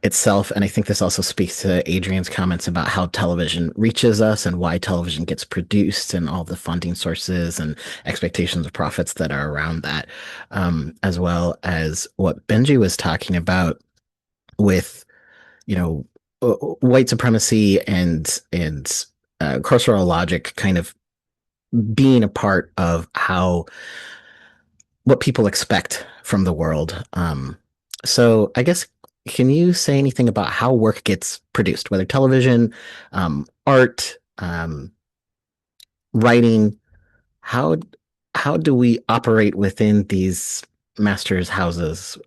itself. And I think this also speaks to Adrian's comments about how television reaches us and why television gets produced and all the funding sources and expectations of profits that are around that, as well as what Benji was talking about with, you know, white supremacy and carceral logic kind of being a part of how what people expect from the world. So I guess can you say anything about how work gets produced, whether television, art, writing? How how do we operate within these masters' houses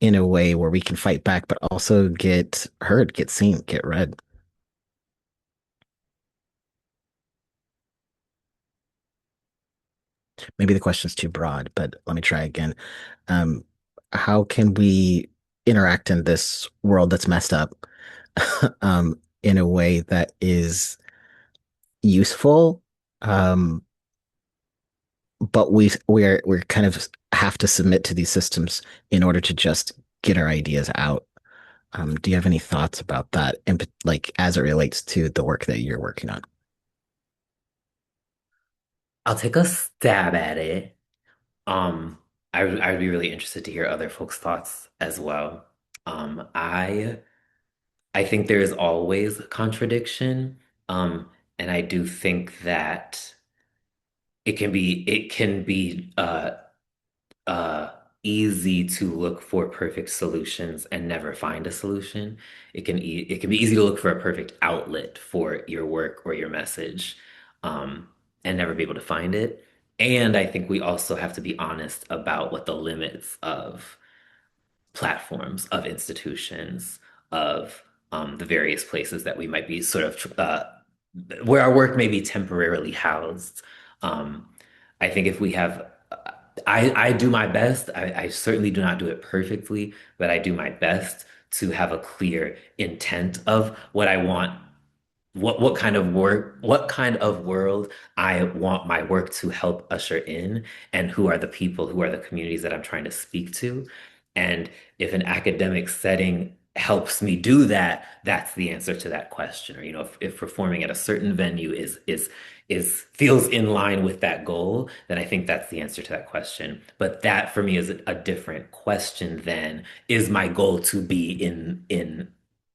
in a way where we can fight back, but also get heard, get seen, get read? Maybe the question's too broad, but let me try again. Um, how can we interact in this world that's messed up in a way that is useful, um, but we're kind of have to submit to these systems in order to just get our ideas out. Do you have any thoughts about that, and like as it relates to the work that you're working on?
I'll take a stab at it. Um, I'd be really interested to hear other folks' thoughts as well. I think there is always contradiction. Um, and I do think that it can be uh easy to look for perfect solutions and never find a solution. It can be easy to look for a perfect outlet for your work or your message, and never be able to find it. And I think we also have to be honest about what the limits of platforms, of institutions, of the various places that we might be sort of where our work may be temporarily housed. Um, I think if we have, I do my best. I certainly do not do it perfectly, but I do my best to have a clear intent of what I want, what kind of work, what kind of world I want my work to help usher in, and who are the people, who are the communities that I'm trying to speak to. And if an academic setting helps me do that, that's the answer to that question. Or, if performing at a certain venue is feels in line with that goal, then I think that's the answer to that question. But that for me is a different question than, is my goal to be in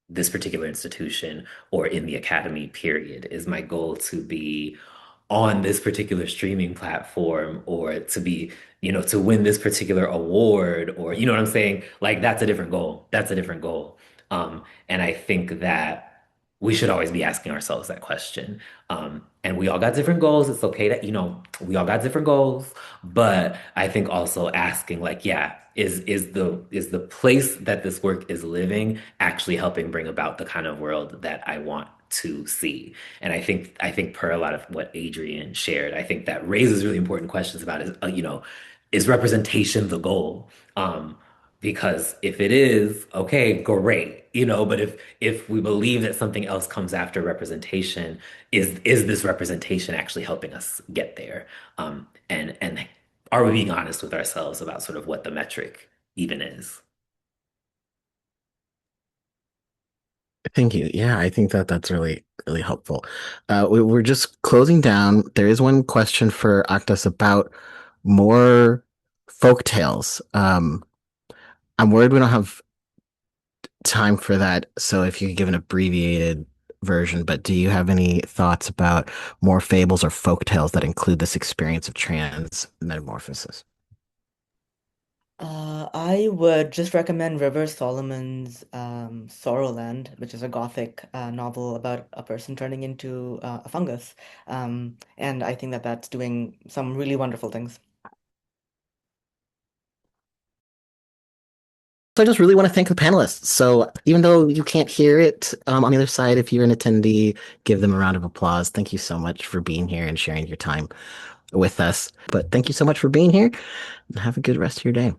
this particular institution or in the academy, period? Is my goal to be on this particular streaming platform, or to be, to win this particular award, or, you know what I'm saying? Like, that's a different goal. That's a different goal. And I think that we should always be asking ourselves that question. And we all got different goals. It's okay that, we all got different goals, but I think also asking, like, yeah, is the place that this work is living actually helping bring about the kind of world that I want to see? And I think per a lot of what Adrian shared, I think that raises really important questions about, is representation the goal? Because if it is, okay, great, but if we believe that something else comes after representation, is this representation actually helping us get there? And are we being honest with ourselves about sort of what the metric even is?
Thank you. Yeah, I think that that's really, really helpful. We're just closing down. There is one question for Aktas about more folk tales. I'm worried we don't have time for that. So if you could give an abbreviated version, but do you have any thoughts about more fables or folk tales that include this experience of trans metamorphosis?
I would just recommend River Solomon's Sorrowland, which is a gothic novel about a person turning into a fungus. And I think that that's doing some really wonderful things.
So I just really want to thank the panelists. So even though you can't hear it on the other side, if you're an attendee, give them a round of applause. Thank you so much for being here and sharing your time with us. But thank you so much for being here and have a good rest of your day.